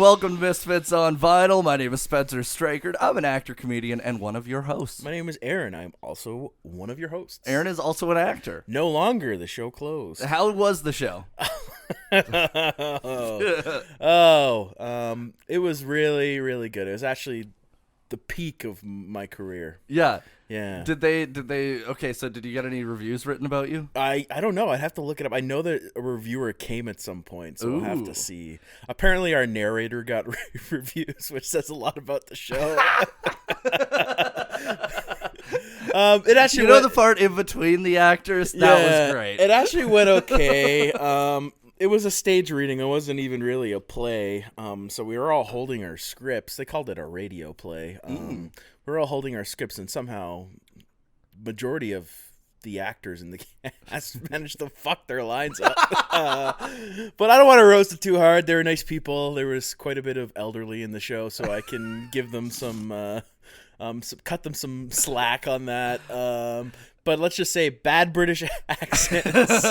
welcome to Misfits on Vinyl. My name is Spencer Streichert. I'm an actor, comedian, and one of your hosts. My name is Aaron. I'm also one of your hosts. Aaron is also an actor. No longer. The show closed. How was the show? It was really, really good. It was actually the peak of my career. Yeah. Yeah. Did they okay, so did you get any reviews written about you? I don't know. I'd have to look it up. I know that a reviewer came at some point, so we'll have Ooh. to see. Apparently our narrator got reviews, which says a lot about the show. It actually the part in between the actors? That was great. It actually went okay. It was a stage reading. It wasn't even really a play. So we were all holding our scripts. They called it a radio play. We were all holding our scripts, and somehow majority of the actors in the cast managed to fuck their lines up. But I don't want to roast it too hard. They were nice people. There was quite a bit of elderly in the show, so I can give them cut them some slack on that. But let's just say bad British accents.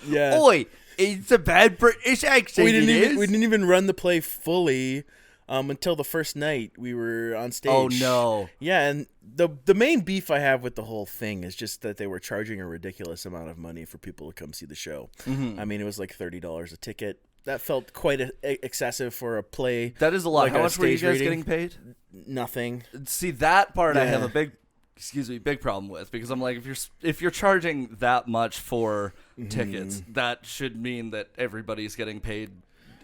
Yeah. Oi, it's a bad British accent. We didn't even run the play fully until the first night we were on stage. Oh no. Yeah, and the main beef I have with the whole thing is just that they were charging a ridiculous amount of money for people to come see the show. Mm-hmm. I mean, it was like $30 a ticket. That felt quite excessive for a play. That is a lot. Like How much were you guys reading. getting paid? Nothing. See, that part I Yeah. have a big problem with, because I'm like, if you're charging that much for tickets, that should mean that everybody's getting paid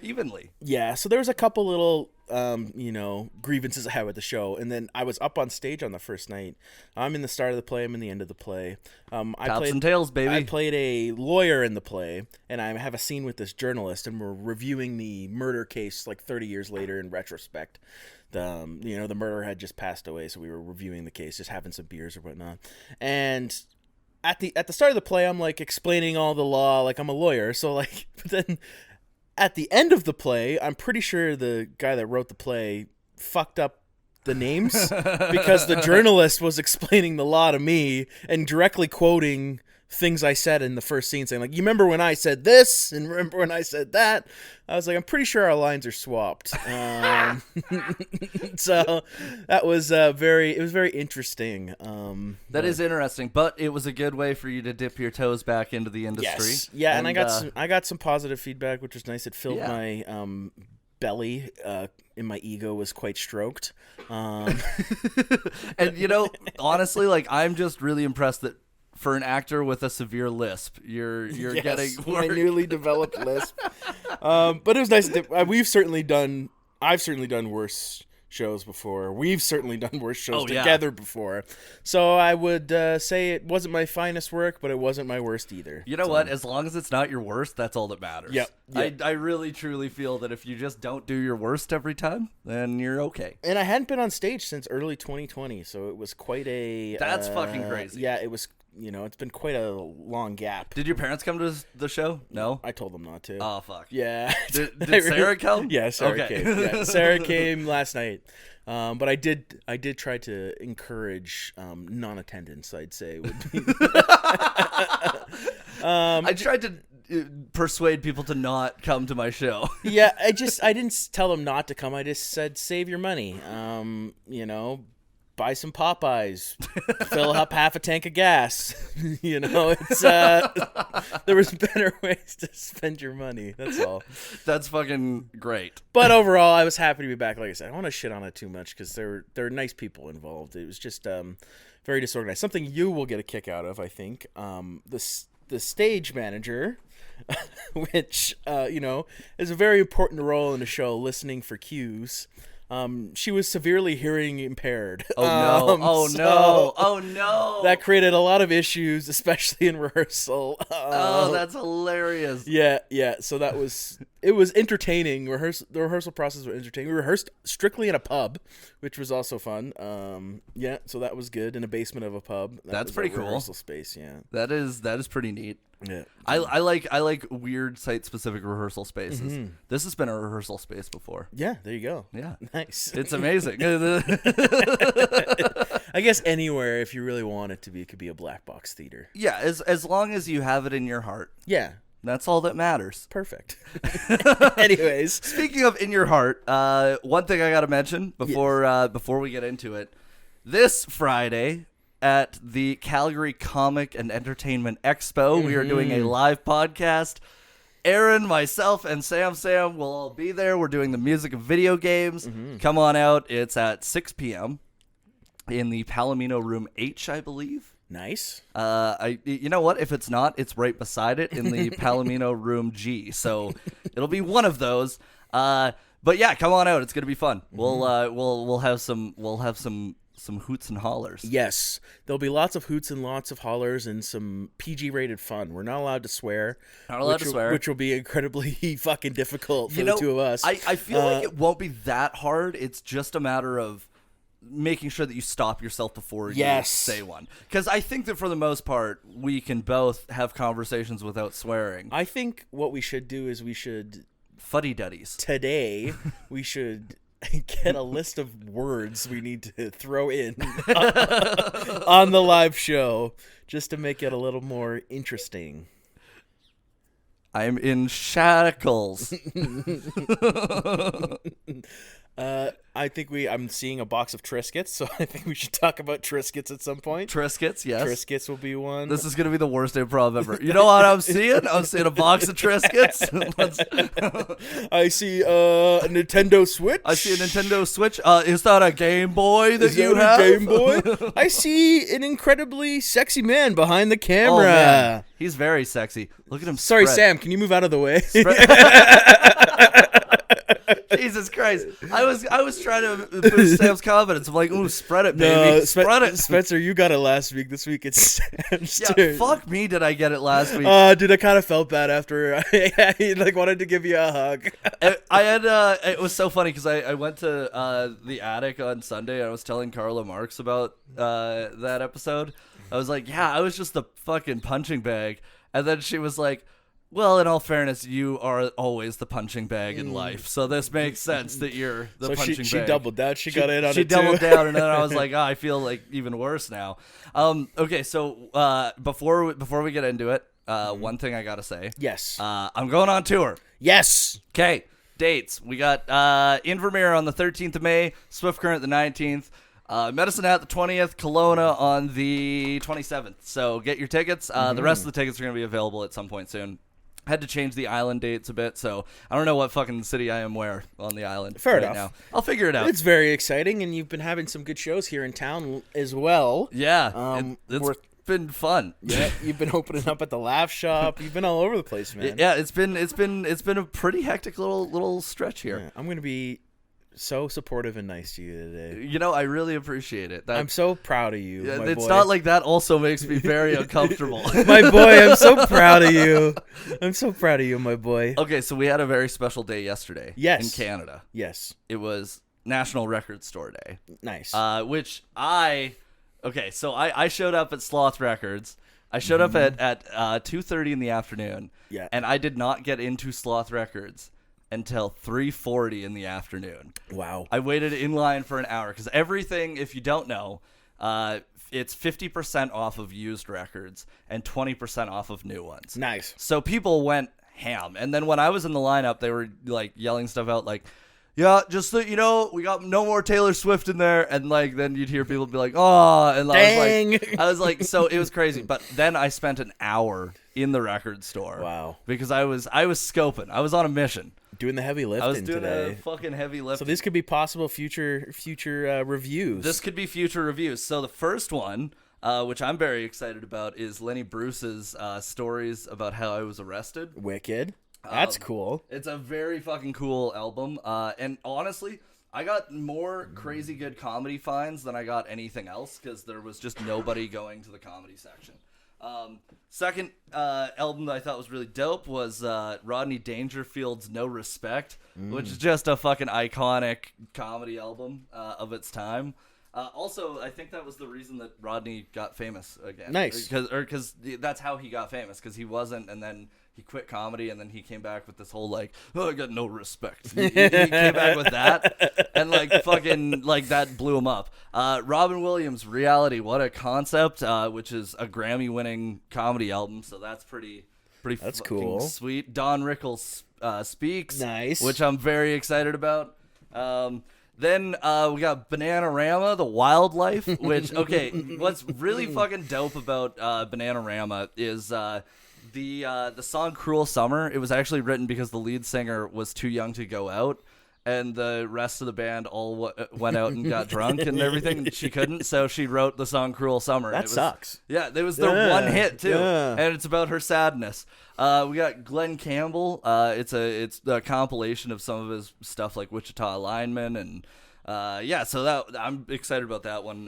evenly. Yeah, so there was a couple little grievances I had with the show, and then I was up on stage on the first night. I'm in the start of the play, I'm in the end of the play. Tops and tails, baby. I played a lawyer in the play, and I have a scene with this journalist, and we're reviewing the murder case like 30 years later in retrospect. The murderer had just passed away, so we were reviewing the case, just having some beers or whatnot. And at the start of the play, I'm like explaining all the law, like I'm a lawyer. So like, but then at the end of the play, I'm pretty sure the guy that wrote the play fucked up the names because the journalist was explaining the law to me and directly quoting things I said in the first scene, saying like, you remember when I said this and remember when I said that? I was like, I'm pretty sure our lines are swapped. So that was very interesting. That is interesting, but it was a good way for you to dip your toes back into the industry. Yes. Yeah, and I got some positive feedback, which was nice. It filled my belly, and my ego was quite stroked. And honestly, like, I'm just really impressed that for an actor with a severe lisp, you're getting my newly developed lisp. But it was nice. I've certainly done worse shows before. We've certainly done worse shows together before. So I would say it wasn't my finest work, but it wasn't my worst either. You know what? As long as it's not your worst, that's all that matters. Yep. I really, truly feel that if you just don't do your worst every time, then you're okay. And I hadn't been on stage since early 2020, so it was quite a... That's fucking crazy. Yeah, it was... it's been quite a long gap. Did your parents come to the show? No? I told them not to. Oh, fuck. Yeah. Did Sarah come? Yeah, Sarah Okay. came. Yeah, Sarah came last night. But I did try to encourage non-attendance, I'd say. I tried to persuade people to not come to my show. Yeah, I didn't tell them not to come. I just said, save your money. Buy some Popeyes, fill up half a tank of gas. It's there was better ways to spend your money. That's all. That's fucking great. But overall, I was happy to be back. Like I said, I don't want to shit on it too much because there are nice people involved. It was just very disorganized. Something you will get a kick out of, I think. The stage manager, which is a very important role in the show, listening for cues. She was severely hearing impaired. Oh no. That created a lot of issues, especially in rehearsal. That's hilarious. Yeah. So it was entertaining. The rehearsal process was entertaining. We rehearsed strictly in a pub, which was also fun. So that was good, in a basement of a pub. That's pretty cool. Rehearsal space, yeah. That is pretty neat. Yeah. I like weird site specific rehearsal spaces. Mm-hmm. This has been a rehearsal space before. Yeah, there you go. Yeah. Nice. It's amazing. I guess anywhere, if you really want it to be, it could be a black box theater. Yeah, as long as you have it in your heart. Yeah. That's all that matters. Perfect. Anyways, speaking of in your heart, one thing I got to mention before we get into it, this Friday at the Calgary Comic and Entertainment Expo, we are doing a live podcast. Aaron, myself, and Sam will all be there. We're doing the music of video games. Come on out. It's at 6 p.m. in the Palomino Room H, I believe. Nice. You know what? If it's not, it's right beside it in the Palomino Room G. So it'll be one of those. But yeah, come on out. It's gonna be fun. We'll have some hoots and hollers. Yes, there'll be lots of hoots and lots of hollers and some PG-rated fun. We're not allowed to swear. Not allowed to swear, which will be incredibly fucking difficult for the two of us. I feel like it won't be that hard. It's just a matter of making sure that you stop yourself before you say one. Because I think that for the most part, we can both have conversations without swearing. I think what we should do is we should... Fuddy-duddies. Today, we should get a list of words we need to throw in on the live show just to make it a little more interesting. I'm in shackles. I think I'm seeing a box of Triscuits, so I think we should talk about Triscuits at some point. Triscuits, yes. Triscuits will be one. This is going to be the worst improv ever. You know what I'm seeing? I'm seeing a box of Triscuits. I see a Nintendo Switch. I see a Nintendo Switch. Is that a Game Boy that you have? A Game Boy? I see an incredibly sexy man behind the camera. Oh, man. He's very sexy. Look at him Sorry, spread. Sam, can you move out of the way? Jesus Christ. I was trying to boost Sam's confidence. I'm like, ooh, spread it, baby. No, spread it. Spencer, you got it last week. This week it's Sam's turn. Yeah, fuck me, did I get it last week? Dude, I kind of felt bad after I wanted to give you a hug. I had, it was so funny because I went to the attic on Sunday and I was telling Carla Marks about that episode. I was like, yeah, I was just the fucking punching bag. And then she was like, well, in all fairness, you are always the punching bag in life, so this makes sense that you're the punching bag. She doubled down. She got in on it, She doubled down, and then I was like, oh, I feel like even worse now. Okay, so before we get into it, one thing I gotta say. Yes. I'm going on tour. Yes. Okay, dates. We got Invermere on the 13th of May, Swift Current the 19th. Medicine Hat the 20th, Kelowna on the 27th. So get your tickets. The rest of the tickets are going to be available at some point soon. Had to change the island dates a bit, so I don't know what fucking city I am where on the island. Fair right enough. Now. I'll figure it out. It's very exciting, and you've been having some good shows here in town as well. Yeah, it's been fun. Yeah, you've been opening up at the Laugh Shop. You've been all over the place, man. Yeah, it's been a pretty hectic little stretch here. Yeah, I'm gonna be so supportive and nice to you today. You know, I really appreciate it. I'm so proud of you. Yeah, my it's boy. not like that also makes me very uncomfortable. My boy, I'm so proud of you. I'm so proud of you, my boy. Okay, so we had a very special day yesterday. Yes. In Canada. Yes. It was National Record Store Day. Nice. So I showed up at Sloth Records. I showed up at 2:30 in the afternoon. Yeah. And I did not get into Sloth Records until 3:40 in the afternoon. Wow. I waited in line for an hour because everything, if you don't know, it's 50% off of used records and 20% off of new ones. Nice. So people went ham. And then when I was in the lineup, they were like yelling stuff out like, yeah, just so you know, we got no more Taylor Swift in there. And like, then you'd hear people be like, oh, and Dang. I was like, so it was crazy. But then I spent an hour in the record store. Wow. Because I was scoping. I was on a mission. Doing the heavy lifting I was doing today. a fucking heavy lifting. So this could be possible future reviews. This could be future reviews. So the first one, which I'm very excited about, is Lenny Bruce's stories about how I was arrested. Wicked. That's cool. It's a very fucking cool album. And honestly, I got more crazy good comedy finds than I got anything else because there was just nobody going to the comedy section. Second album that I thought was really dope was Rodney Dangerfield's No Respect, which is just a fucking iconic comedy album of its time. Also, I think that was the reason that Rodney got famous again. Nice. Because that's how he got famous, because he wasn't, and then he quit comedy, and then he came back with this whole, like, oh, I got no respect. He came back with that, and, like, fucking, like, that blew him up. Robin Williams' Reality, what a concept, which is a Grammy-winning comedy album, so that's pretty Pretty That's fucking cool. sweet. Don Rickles Speaks. Nice. Which I'm very excited about. Then we got Bananarama, the Wildlife, which, okay, what's really fucking dope about Bananarama is the song Cruel Summer. It was actually written because the lead singer was too young to go out, and the rest of the band all went out and got drunk and everything, and she couldn't, so she wrote the song Cruel Summer. That sucks. Yeah, it was their one hit, too, and it's about her sadness. We got Glenn Campbell. It's a compilation of some of his stuff like Wichita Lineman, and so that I'm excited about that one.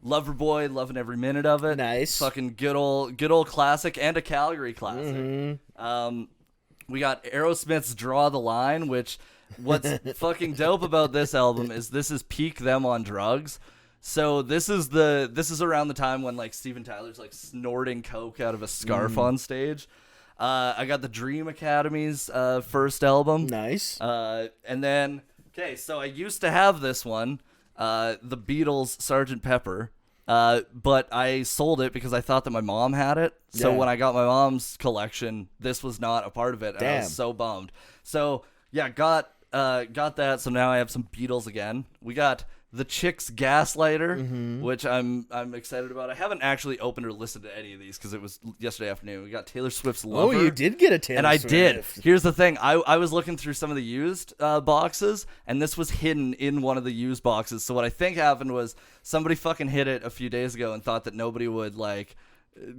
Loverboy, loving every minute of it. Nice. Fucking good old classic and a Calgary classic. Mm-hmm. We got Aerosmith's Draw the Line, which what's fucking dope about this album is this is peak them on drugs. So this is around the time when like Steven Tyler's like snorting coke out of a scarf on stage. I got the Dream Academy's first album. Nice. And then so I used to have this one, the Beatles' Sgt. Pepper, but I sold it because I thought that my mom had it. So when I got my mom's collection, this was not a part of it, and I was so bummed. So yeah, got that. So now I have some Beatles again. We got The Chick's Gaslighter, which I'm excited about. I haven't actually opened or listened to any of these because it was yesterday afternoon. We got Taylor Swift's Lover. Oh, you did get a Taylor Swift. And I did. Here's the thing. I was looking through some of the used boxes, and this was hidden in one of the used boxes. So what I think happened was somebody fucking hid it a few days ago and thought that nobody would, like,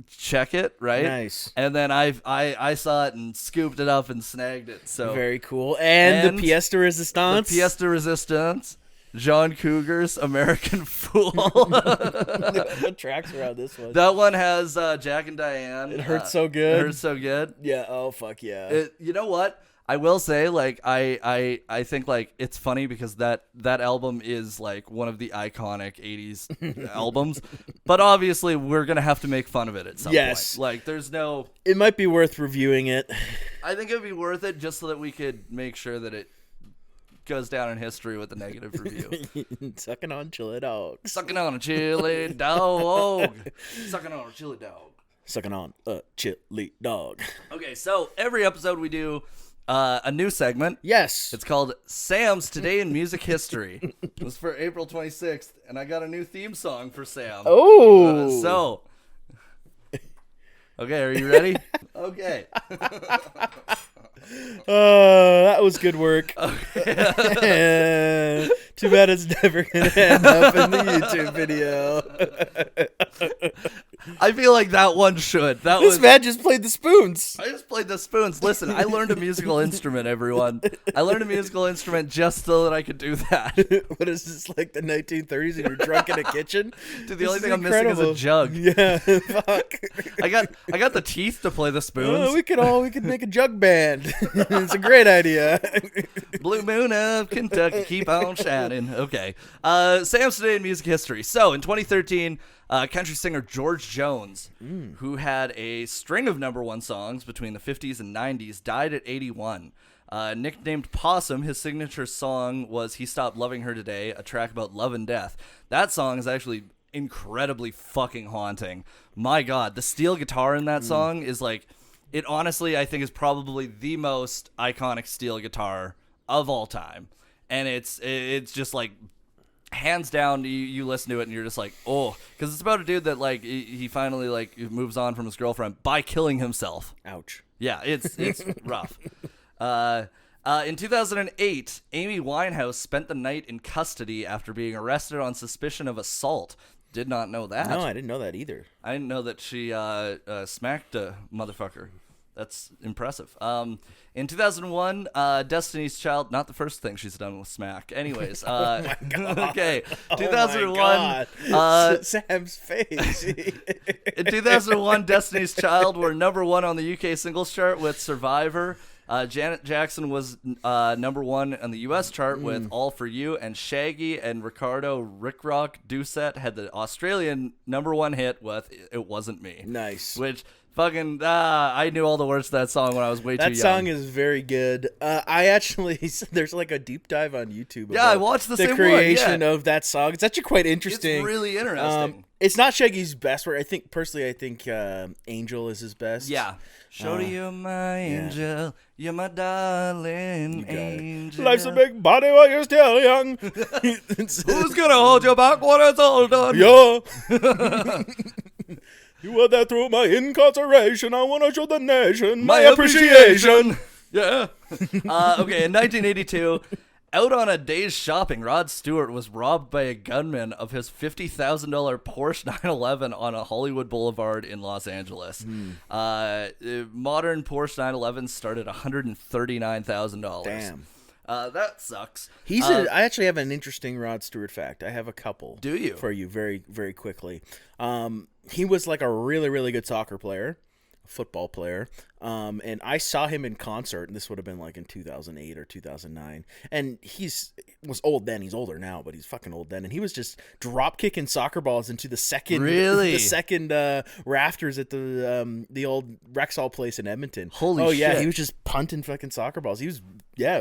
check it, right? Nice. And then I saw it and scooped it up and snagged it. So very cool. And the Pièce de Résistance. The Pièce de Résistance. John Cougar's American Fool. What tracks are on this one? That one has Jack and Diane. It Hurts So Good. It Hurts So Good. Yeah. Oh, fuck yeah. You know what? I will say, like, I think, like, it's funny because that album is, like, one of the iconic 80s albums. But obviously, we're going to have to make fun of it at some point. Like, there's no... It might be worth reviewing it. I think it would be worth it just so that we could make sure that it goes down in history with a negative review. Sucking on chili dog. Sucking on a chili dog. Sucking on a chili dog. Sucking on a chili dog. Okay, so every episode we do a new segment. Yes. It's called Sam's Today in Music History. It was for April 26th, and I got a new theme song for Sam. Oh. Okay, are you ready? Okay. That was good work. Okay. Too bad it's never going to end up in the YouTube video. I feel like that one should. This man just played the spoons. I just played the spoons. Listen, I learned a musical instrument, everyone. I learned a musical instrument just so that I could do that. What is this, like the 1930s and you're drunk in a kitchen? Dude, the only thing I'm missing is a jug. Yeah, fuck. I got the teeth to play the spoons. We could make a jug band. It's a great idea. Blue moon of Kentucky, keep on shining. Okay. Sam's Today in Music History. So, in 2013, country singer George Jones, who had a string of #1 songs between the 50s and 90s, died at 81. Nicknamed Possum, his signature song was He Stopped Loving Her Today, a track about love and death. That song is actually incredibly fucking haunting. My God, the steel guitar in that song is like... It honestly, I think, is probably the most iconic steel guitar of all time. And it's just like, hands down, you listen to it and you're just like, oh. Because it's about a dude that, like, he finally, like, moves on from his girlfriend by killing himself. Ouch. Yeah, it's rough. In 2008, Amy Winehouse spent the night in custody after being arrested on suspicion of assault. Did not know that. No, I didn't know that either. I didn't know that she smacked a motherfucker. That's impressive. In 2001, Destiny's Child, not the first thing she's done with smack. Anyways. Oh my God. Okay. 2001. Oh my God. Sam's face. In 2001, Destiny's Child were #1 on the UK singles chart with Survivor. Janet Jackson was #1 on the U.S. chart with All For You, and Shaggy and Ricardo Rickrock Doucette had the Australian #1 hit with It Wasn't Me. Nice. Which fucking, I knew all the words to that song when I was way too young. That song is very good. I actually, there's like a deep dive on YouTube. Yeah, I watched the same one. creation of that song. It's actually quite interesting. It's really interesting. It's not Shaggy's best work. I think Angel is his best. Yeah. Shorty, you're my angel. You're my darling angel. Life's a big body while you're still young. Who's gonna hold you back when it's all done? Yeah. You were there through my incarceration. I want to show the nation my appreciation. Yeah. Okay, in 1982, out on a day's shopping, Rod Stewart was robbed by a gunman of his $50,000 Porsche 911 on a Hollywood Boulevard in Los Angeles. Modern Porsche 911s start at $139,000. Damn. That sucks. I actually have an interesting Rod Stewart fact. I have a couple. Do you? For you very, very quickly. He was like a really, really good soccer player, football player. And I saw him in concert, and this would have been like in 2008 or 2009. And was old then. He's older now, but he's fucking old then. And he was just drop kicking soccer balls into the second, rafters at the old Rexall place in Edmonton. Holy shit! He was just punting fucking soccer balls. It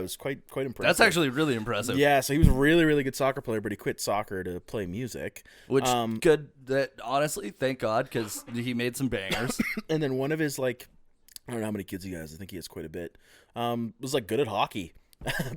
was quite impressive. That's actually really impressive. Yeah, so he was a really, really good soccer player, but he quit soccer to play music. Which good. That honestly, thank God, because he made some bangers. And then one of his I don't know how many kids he has. I think he has quite a bit. Was like good at hockey.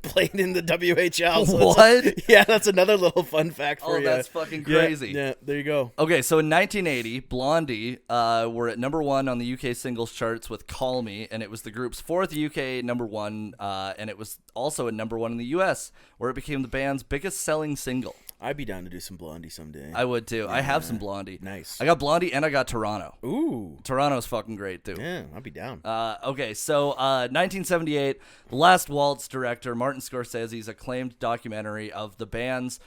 Played in the WHL. So what? That's another little fun fact for you. Oh, that's fucking crazy. Yeah, there you go. Okay, so in 1980, Blondie were at number 1 on the UK singles charts with Call Me, and it was the group's 4th UK number 1, and it was also at number 1 in the US, where it became the band's biggest selling single. I'd be down to do some Blondie someday. I would too. Yeah. I have some Blondie. Nice. I got Blondie and I got Toronto. Ooh. Toronto's fucking great too. Yeah, I'd be down. Okay, so 1978, The Last Waltz director Martin Scorsese's acclaimed documentary of the band's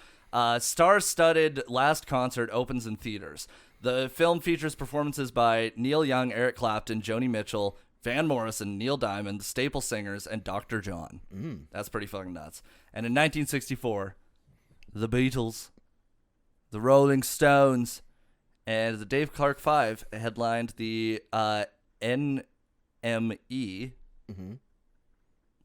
star-studded last concert opens in theaters. The film features performances by Neil Young, Eric Clapton, Joni Mitchell, Van Morrison, Neil Diamond, the Staple Singers, and Dr. John. That's pretty fucking nuts. And in 1964... the Beatles, the Rolling Stones, and the Dave Clark 5 headlined the NME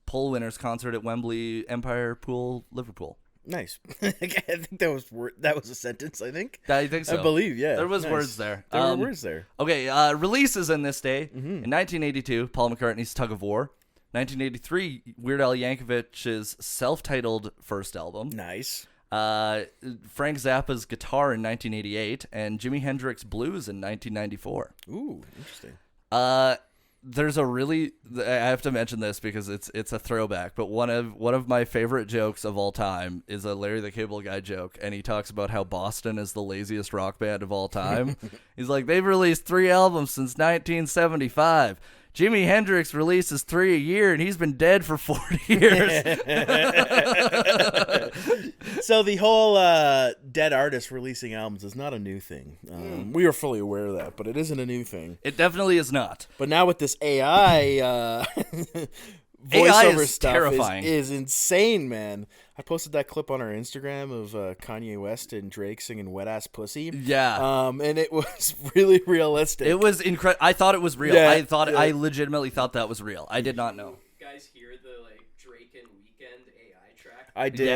Poll Winners concert at Wembley Empire Pool, Liverpool. Nice. I think that was a sentence, I think. I think so. I believe, yeah. There was nice. words there. There were words there. Okay, releases in this day. In 1982, Paul McCartney's Tug of War. 1983, Weird Al Yankovic's self-titled first album. Nice. Frank Zappa's Guitar in 1988, and Jimi Hendrix Blues in 1994. Ooh, interesting. There's a really, I have to mention this because it's a throwback, but one of my favorite jokes of all time is a Larry the Cable Guy joke, and he talks about how Boston is the laziest rock band of all time. He's like, they've released 3 albums since 1975. Jimi Hendrix releases 3 a year, and he's been dead for 40 years. So the whole dead artist releasing albums is not a new thing. We are fully aware of that, but it isn't a new thing. It definitely is not. But now with this AI voiceover stuff terrifying. Is insane, man. I posted that clip on our Instagram of Kanye West and Drake singing Wet Ass Pussy. Yeah. And it was really realistic. It was incredible. I thought it was real. Yeah, I legitimately thought that was real. I did not know. You guys hear the Drake and Weeknd AI track? I did.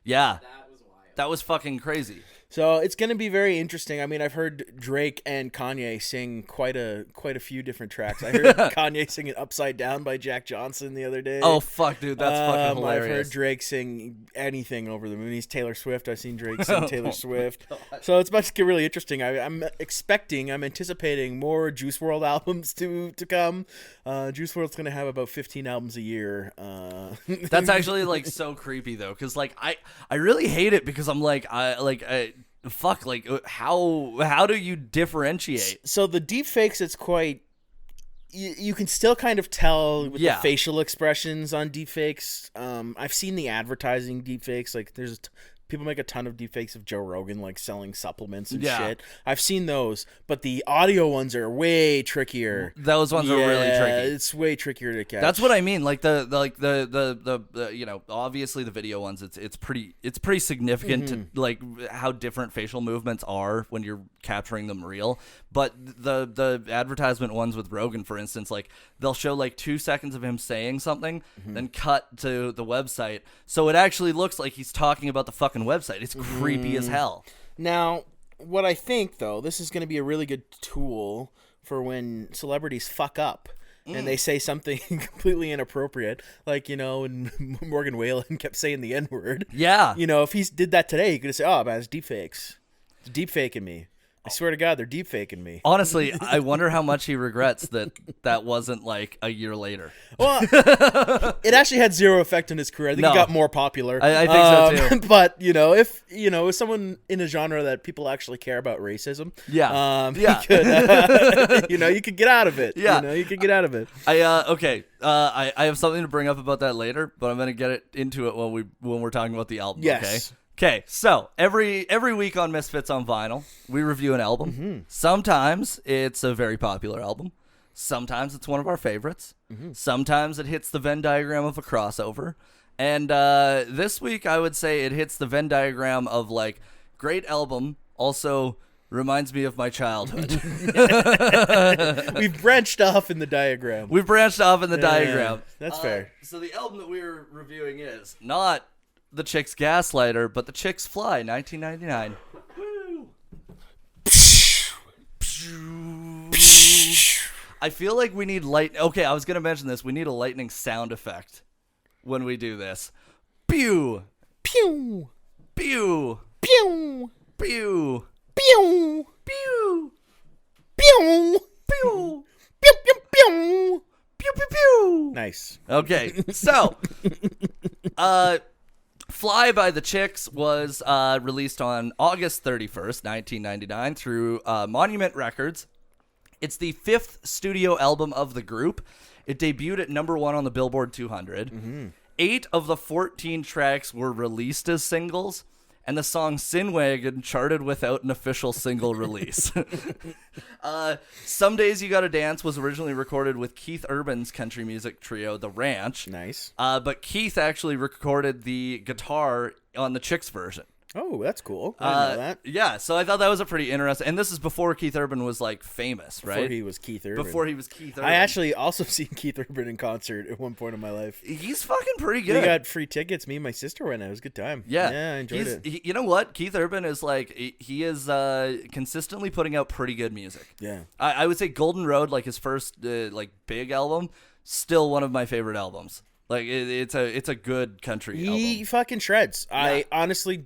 Yeah. That was wild. That was fucking crazy. So it's going to be very interesting. I mean, I've heard Drake and Kanye sing quite a few different tracks. I heard Kanye singing Upside Down by Jack Johnson the other day. Oh, fuck, dude. That's fucking hilarious. I've heard Drake sing anything over the moon. He's Taylor Swift. I've seen Drake sing Taylor Swift. So it's about to get really interesting. I'm anticipating more Juice WRLD albums to come. Juice WRLD's going to have about 15 albums a year. That's actually, so creepy, though, because, I really hate it because I'm fuck, how do you differentiate? So the deepfakes, it's quite, you can still kind of tell with the facial expressions on deepfakes. I've seen the advertising deepfakes, there's people make a ton of deepfakes of Joe Rogan selling supplements and shit. I've seen those, but the audio ones are way trickier. Those ones are really tricky. It's way trickier to catch. That's what I mean. The obviously the video ones, it's pretty significant to how different facial movements are when you're capturing them real. But the advertisement ones with Rogan, for instance, they'll show 2 seconds of him saying something, then cut to the website, so it actually looks like he's talking about the fucking website. It's creepy as hell. Now, what I think, though, this is going to be a really good tool for when celebrities fuck up and they say something completely inappropriate. Like, when Morgan Whalen kept saying the N-word. Yeah. If he did that today, he could have said, oh, man, it's deep fakes. It's deep faking me. I swear to God, they're deep faking me. Honestly, I wonder how much he regrets that wasn't like a year later. Well, it actually had zero effect on his career. I think he got more popular. I think so too. But if someone in a genre that people actually care about racism, you could get out of it. Yeah, you could get out of it. I have something to bring up about that later, but I'm gonna get into it when we're talking about the album. Yes. Okay, so every week on Misfits on Vinyl, we review an album. Mm-hmm. Sometimes it's a very popular album. Sometimes it's one of our favorites. Mm-hmm. Sometimes it hits the Venn diagram of a crossover. And this week, I would say it hits the Venn diagram of, like, great album, also reminds me of my childhood. We've branched off in the diagram. That's fair. So the album that we're reviewing is not The Chicks Gaslighter, but The Chicks Fly, 1999. Woo! I feel like we need light. Okay, I was gonna mention this. We need a lightning sound effect when we do this. Pew! Pew! Pew! Pew! Pew! Pew! Pew! Pew! Pew! Pew! Pew! Pew! Pew! Pew! Pew! Nice. Okay, so, Fly by the Chicks was released on August 31st, 1999 through Monument Records. It's the 5th studio album of the group. It debuted at number 1 on the Billboard 200. Mm-hmm. 8 of the 14 tracks were released as singles, and the song Sin Wagon charted without an official single release. Some Days You Gotta Dance was originally recorded with Keith Urban's country music trio, The Ranch. Nice. But Keith actually recorded the guitar on the Chicks version. Oh, that's cool. I didn't know that. Yeah, so I thought that was a pretty interesting. And this is before Keith Urban was like famous, right? Before he was Keith Urban. I actually also seen Keith Urban in concert at one point in my life. He's fucking pretty good. We got free tickets. Me and my sister went. It was a good time. Yeah, I enjoyed it. You know what? Keith Urban is like he is consistently putting out pretty good music. Yeah, I would say Golden Road, like his first like big album, still one of my favorite albums. Like it's a good country album. He fucking shreds. Yeah. I honestly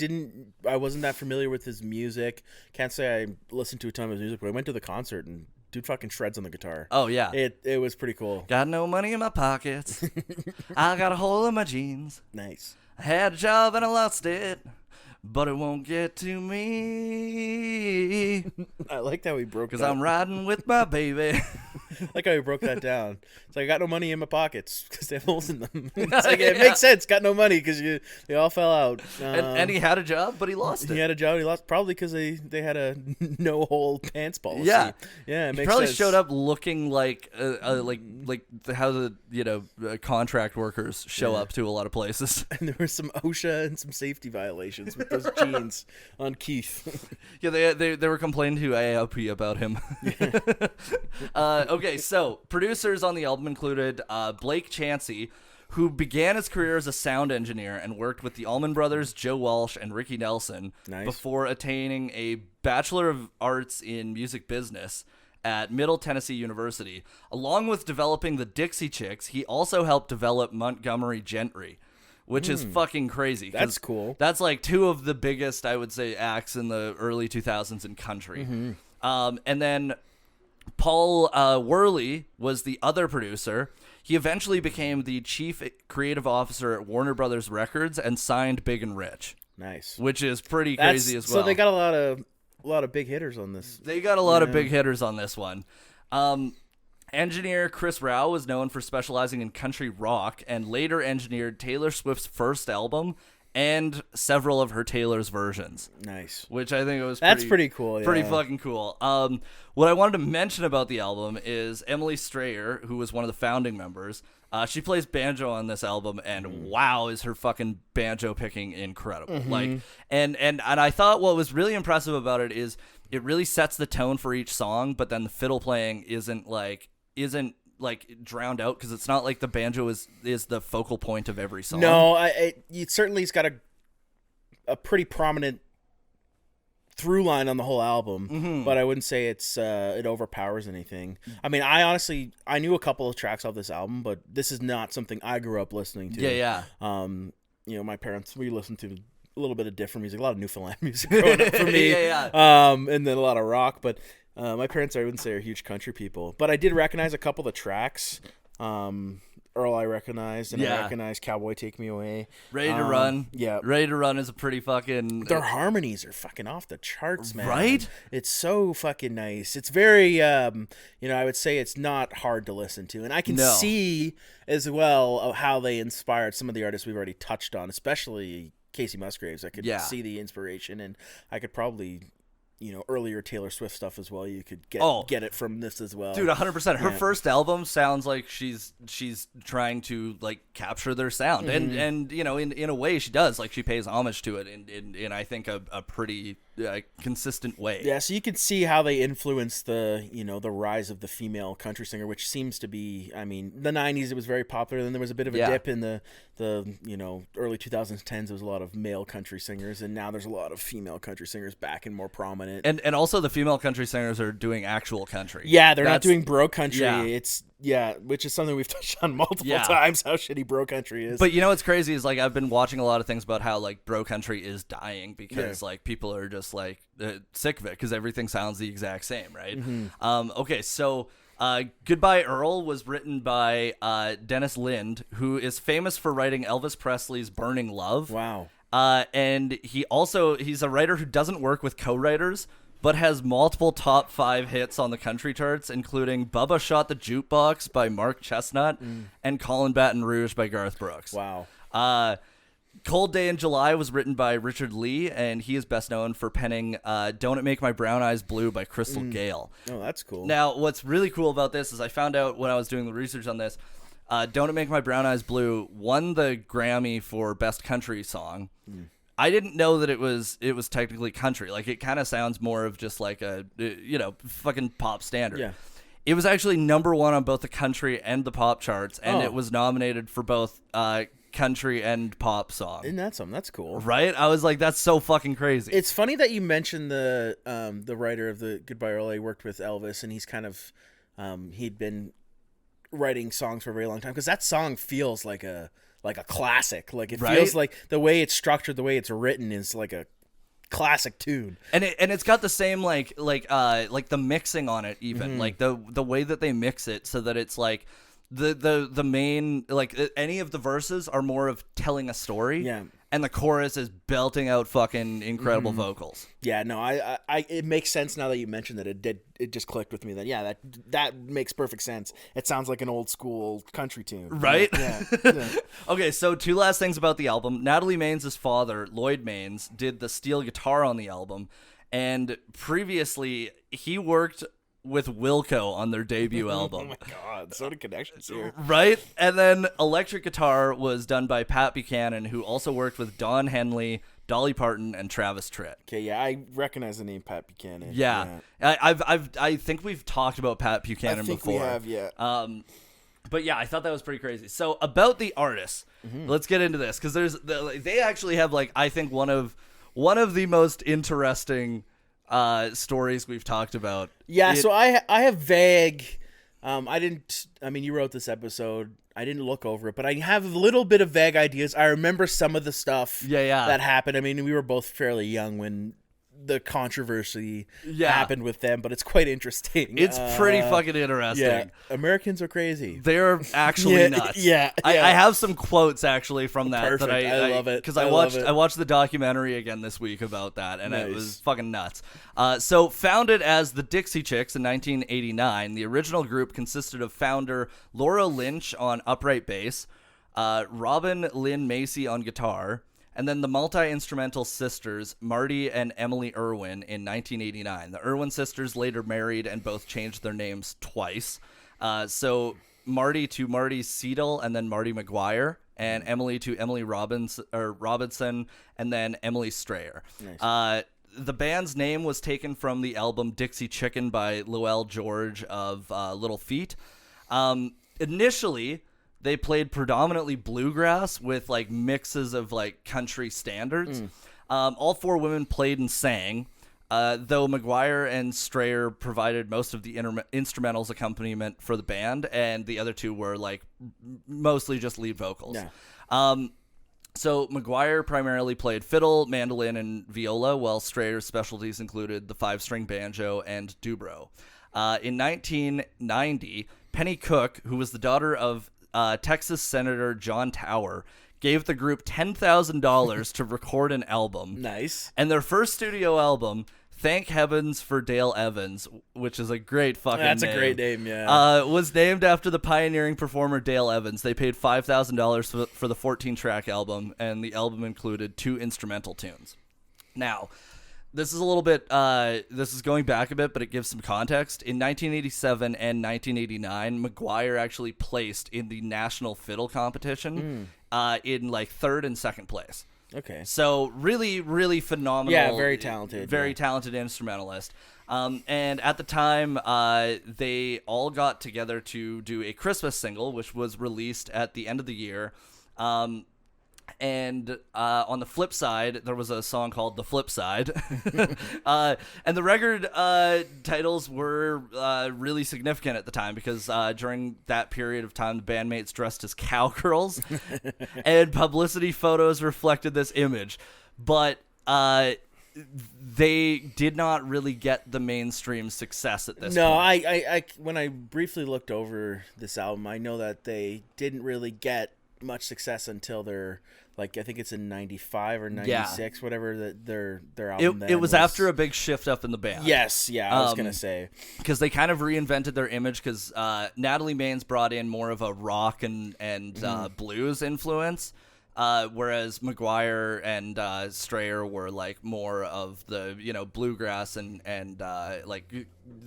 I wasn't that familiar with his music. Can't say I listened to a ton of his music, but I went to the concert and dude fucking shreds on the guitar. Oh yeah. It was pretty cool. Got no money in my pockets. I got a hole in my jeans. Nice. I had a job and I lost it, but it won't get to me. I like how he broke that. Because I'm riding with my baby. I like how he broke that down. It's like, I got no money in my pockets because they have holes in them. It's like, it makes sense. Got no money because they all fell out. And he had a job, but he lost it. He had a job. He lost probably because they had a no hole pants policy. Yeah, yeah. It he makes probably sense. showed up looking like how the contract workers show up to a lot of places. And there were some OSHA and some safety violations with those jeans on Keith. Yeah, they were complaining to AOP about him. Okay, so producers on the album included Blake Chansey, who began his career as a sound engineer and worked with the Allman Brothers, Joe Walsh, and Ricky Nelson before attaining a Bachelor of Arts in Music Business at Middle Tennessee University. Along with developing the Dixie Chicks, he also helped develop Montgomery Gentry, which is fucking crazy. That's cool. That's like two of the biggest, I would say, acts in the early 2000s in country. Mm-hmm. And then Paul Worley was the other producer. He eventually became the chief creative officer at Warner Brothers Records and signed Big and Rich. Nice. Which is pretty crazy as well. So they got a lot of big hitters on this. They got a lot of big hitters on this one. Engineer Chris Rao was known for specializing in country rock and later engineered Taylor Swift's first album and several of her Taylor's versions. Nice. Which I think was pretty cool. Pretty fucking cool. What I wanted to mention about the album is Emily Strayer, who was one of the founding members. She plays banjo on this album, and wow, is her fucking banjo picking incredible. Mm-hmm. Like, and I thought what was really impressive about it is it really sets the tone for each song, but then the fiddle playing isn't drowned out because it's not like the banjo is the focal point of every song. No, it certainly has got a pretty prominent through line on the whole album, but I wouldn't say it's it overpowers anything. I mean, I knew a couple of tracks off this album, but this is not something I grew up listening to. Yeah. You know, my parents, we listened to a little bit of different music, a lot of Newfoundland music growing up for me. And then a lot of rock, but my parents, I wouldn't say, are huge country people. But I did recognize a couple of the tracks. Earl I recognized, and I recognized Cowboy Take Me Away. Ready to Run. Yeah. Ready to Run is a pretty fucking... Their harmonies are fucking off the charts, man. Right? It's so fucking nice. It's very, I would say it's not hard to listen to. And I can see as well of how they inspired some of the artists we've already touched on, especially Casey Musgraves. I could see the inspiration, and I could probably... earlier Taylor Swift stuff as well. You could get it from this as well. Dude, 100%. Her first album sounds like she's trying to like capture their sound, and in a way she does. Like she pays homage to it in I think a pretty consistent way. Yeah, so you can see how they influence the the rise of the female country singer, which seems to be, I mean, the 90s it was very popular. Then there was a bit of a dip in the early 2010s. There was a lot of male country singers, and now there's a lot of female country singers back and more prominent. And also the female country singers are doing actual country. Yeah, they're not doing bro country. Yeah. Which is something we've touched on multiple times, how shitty bro country is. But what's crazy is like I've been watching a lot of things about how like bro country is dying because like people are just like sick of it because everything sounds the exact same, right? Okay, so Goodbye Earl was written by Dennis Lind, who is famous for writing Elvis Presley's Burning Love. Wow. And he's a writer who doesn't work with co-writers, but has multiple top 5 hits on the country charts, including Bubba Shot the Jukebox by Mark Chestnut and Callin' Baton Rouge by Garth Brooks. Wow. Cold Day in July was written by Richard Lee, and he is best known for penning Don't It Make My Brown Eyes Blue by Crystal Gale. Oh, that's cool. Now, what's really cool about this is I found out when I was doing the research on this, Don't It Make My Brown Eyes Blue won the Grammy for Best Country Song. I didn't know that it was technically country. Like, it kind of sounds more of just like a, fucking pop standard. Yeah. It was actually number 1 on both the country and the pop charts, and it was nominated for both country and pop song. Isn't that something? That's cool. Right? I was like, that's so fucking crazy. It's funny that you mentioned the writer of the Goodbye Earl. He worked with Elvis, and he's kind of, he'd been writing songs for a very long time, because that song feels like a classic. Like it feels like the way it's structured, the way it's written is like a classic tune. And it's got the same like the mixing on it even. Like the way that they mix it so that it's like the main, like any of the verses are more of telling a story. Yeah. And the chorus is belting out fucking incredible vocals. Yeah, no, I it makes sense now that you mentioned that. It just clicked with me that that makes perfect sense. It sounds like an old school country tune, right? Yeah. Okay, so 2 last things about the album. Natalie Maines' father, Lloyd Maines, did the steel guitar on the album, and previously he worked with Wilco on their debut album. Oh my god, so many connections here. Right? And then electric guitar was done by Pat Buchanan, who also worked with Don Henley, Dolly Parton, and Travis Tritt. Okay, yeah, I recognize the name Pat Buchanan. Yeah. I think we've talked about Pat Buchanan before. We have, yeah. But yeah, I thought that was pretty crazy. So about the artists, let's get into this, because they actually have like I think one of the most interesting stories we've talked about. Yeah, so I have vague. You wrote this episode. I didn't look over it, but I have a little bit of vague ideas. I remember some of the stuff that happened. I mean, we were both fairly young when the controversy happened with them, but it's quite interesting. It's pretty fucking interesting. Yeah, Americans are crazy. They're actually nuts. Yeah. I have some quotes actually from that. Perfect. That I love it because I watched the documentary again this week about that, and it was fucking nuts. So founded as the Dixie Chicks in 1989, the original group consisted of founder Laura Lynch on upright bass, Robin Lynn Macy on guitar, and then the multi-instrumental sisters, Marty and Emily Irwin, in 1989. The Irwin sisters later married and both changed their names twice. So Marty to Marty Seidel and then Marty McGuire, and Emily to Emily Robinson and then Emily Strayer. Nice. The band's name was taken from the album Dixie Chicken by Lowell George of Little Feat. Initially, they played predominantly bluegrass with like mixes of like country standards. All 4 women played and sang. though McGuire and Strayer provided most of the instrumentals accompaniment for the band, and the other two were like mostly just lead vocals. Yeah. So McGuire primarily played fiddle, mandolin, and viola, while Strayer's specialties included the 5-string banjo and dobro. In 1990, Penny Cook, who was the daughter of Texas Senator John Tower, gave the group $10,000 to record an album. Nice. And their first studio album, Thank Heavens for Dale Evans, which is a great fucking name. That's a great name, yeah. Was named after the pioneering performer Dale Evans. They paid $5,000 for the 14-track album, and the album included 2 instrumental tunes. Now, this is a little bit, this is going back a bit, but it gives some context. In 1987 and 1989, McGuire actually placed in the National Fiddle Competition in like 3rd and 2nd place. Okay. So really, really phenomenal. Yeah, very talented. Very talented instrumentalist. And at the time, they all got together to do a Christmas single, which was released at the end of the year. And on the flip side, there was a song called The Flip Side. And the record titles were really significant at the time because during that period of time, the bandmates dressed as cowgirls. And publicity photos reflected this image. But they did not really get the mainstream success at this point. No, I when I briefly looked over this album, I know that they didn't really get much success until their, like, I think it's in 95 or 96, whatever, that their album it was after a big shift up in the band. Yes, yeah, I was going to say. Because they kind of reinvented their image because Natalie Maines brought in more of a rock and blues influence, whereas McGuire and Strayer were like more of the, bluegrass and like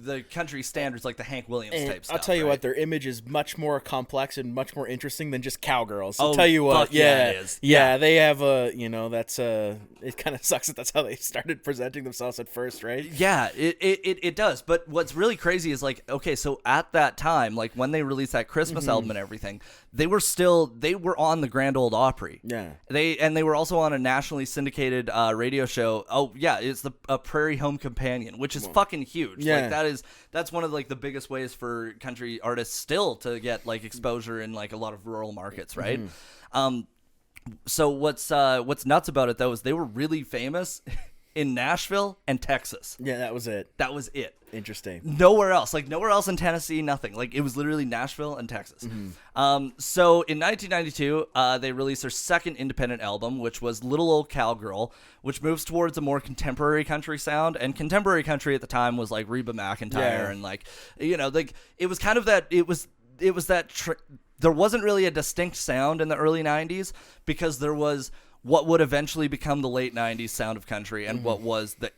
the country standards, like the Hank Williams type stuff. I'll tell you right? what, their image is much more complex and much more interesting than just cowgirls. So Oh, I'll tell you what, fuck yeah, it is. yeah, they have that's it kind of sucks that that's how they started presenting themselves at first, right? Yeah, it does. But what's really crazy is, like, okay, so at that time, like when they released that Christmas album and everything, they were on the Grand Ole Opry. Yeah. They were also on a nationally syndicated radio show. Oh yeah, it's a Prairie Home Companion, which is fucking huge. Yeah. Like that's one of like the biggest ways for country artists still to get like exposure in like a lot of rural markets, right? So what's nuts about it though is they were really famous in Nashville and Texas. Yeah, that was it. That was it. Interesting. Nowhere else in Tennessee, nothing. Like, it was literally Nashville and Texas. So in 1992, they released their second independent album, which was Little Old Cowgirl, which moves towards a more contemporary country sound. And contemporary country at the time was like Reba McEntire and like, like it was kind of that. It was that. There wasn't really a distinct sound in the early 90s because there was what would eventually become the late 90s sound of country and what was the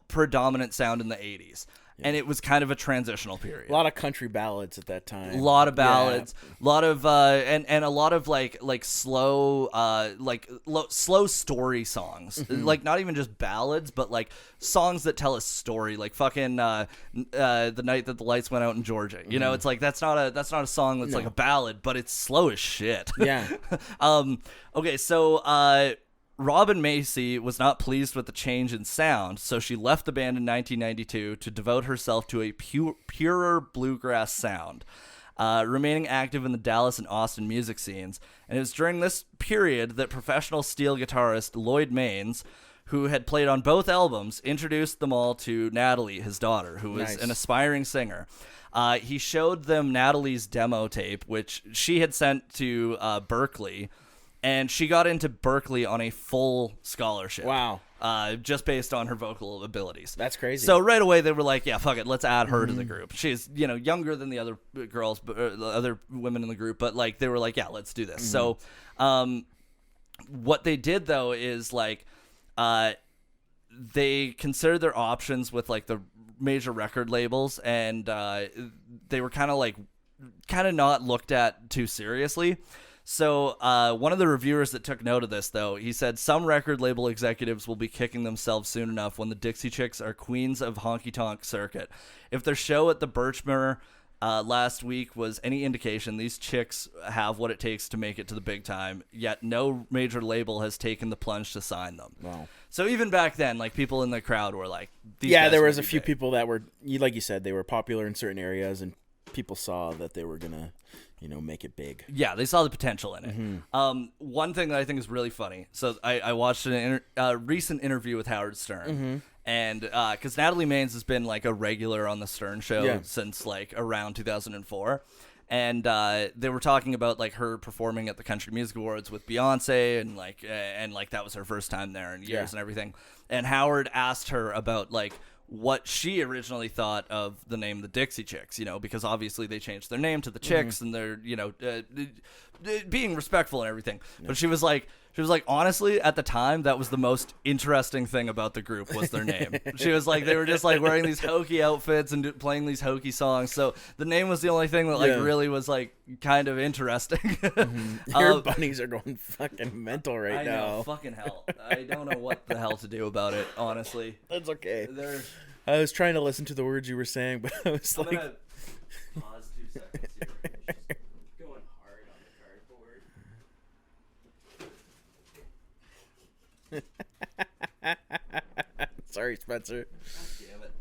predominant sound in the 80s. And it was kind of a transitional period. A lot of country ballads at that time. A lot of ballads, a lot of and a lot of like slow slow story songs. Like not even just ballads, but like songs that tell a story. Like fucking The Night That the Lights Went Out in Georgia. It's like that's not a song that's like a ballad, but it's slow as shit. Yeah. Okay, so Robin Macy was not pleased with the change in sound, so she left the band in 1992 to devote herself to a purer bluegrass sound, remaining active in the Dallas and Austin music scenes. And it was during this period that professional steel guitarist Lloyd Maines, who had played on both albums, introduced them all to Natalie, his daughter, who was an aspiring singer. He showed them Natalie's demo tape, which she had sent to Berkeley. And she got into Berkeley on a full scholarship. Wow. Just based on her vocal abilities. That's crazy. So right away they were like, yeah, fuck it, let's add her to the group. She's, younger than the other girls, the other women in the group, but like they were like, yeah, let's do this. So what they did though is like they considered their options with like the major record labels, and they were kind of not looked at too seriously. So one of the reviewers that took note of this, though, he said, some record label executives will be kicking themselves soon enough when the Dixie Chicks are queens of honky-tonk circuit. If their show at the Birchmere last week was any indication, these chicks have what it takes to make it to the big time, yet no major label has taken the plunge to sign them. Wow. So even back then, like, people in the crowd were like, these Yeah, guys there are was gonna a be few big. people that were, like you said, they were popular in certain areas, and people saw that they were gonna, make it big. Yeah, they saw the potential in it. One thing that I think is really funny. So I watched an recent interview with Howard Stern, and because Natalie Maines has been like a regular on the Stern show since like around 2004. And they were talking about like her performing at the Country Music Awards with Beyonce, and like that was her first time there in years and everything. And Howard asked her about like what she originally thought of the name the Dixie Chicks, because obviously they changed their name to the Chicks, and they're being respectful and everything. But she was like, honestly, at the time, that was the most interesting thing about the group was their name. She was like, they were just like wearing these hokey outfits and playing these hokey songs. So the name was the only thing that like really was like kind of interesting. Your bunnies are going fucking mental right I now. know, fucking hell. I don't know what the hell to do about it, honestly. That's okay. They're, I was trying to listen to the words you were saying, but I was I'm like, gonna pause 2 seconds here. Just going hard on the cardboard. sorry, Spencer. Damn it.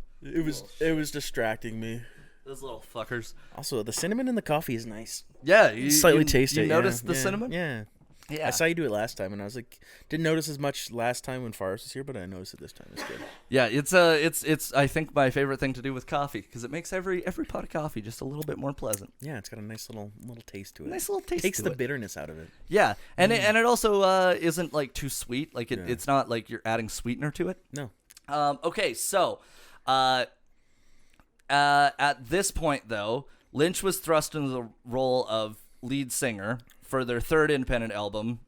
It was distracting me. Those little fuckers. Also, the cinnamon in the coffee is nice. Yeah, you Slightly tasty. You noticed the cinnamon? Yeah. Yeah. I saw you do it last time, and I was like, didn't notice as much last time when Forrest was here, but I noticed it this time. It's good. Yeah, it's I think my favorite thing to do with coffee because it makes every pot of coffee just a little bit more pleasant. Yeah, it's got a nice little taste to it. Nice little taste. Takes to the it. bitterness out of it. Yeah, and it also isn't like too sweet. Like it's not like you're adding sweetener to it. No. Okay, so at this point though, Lynch was thrust into the role of lead singer for their third independent album.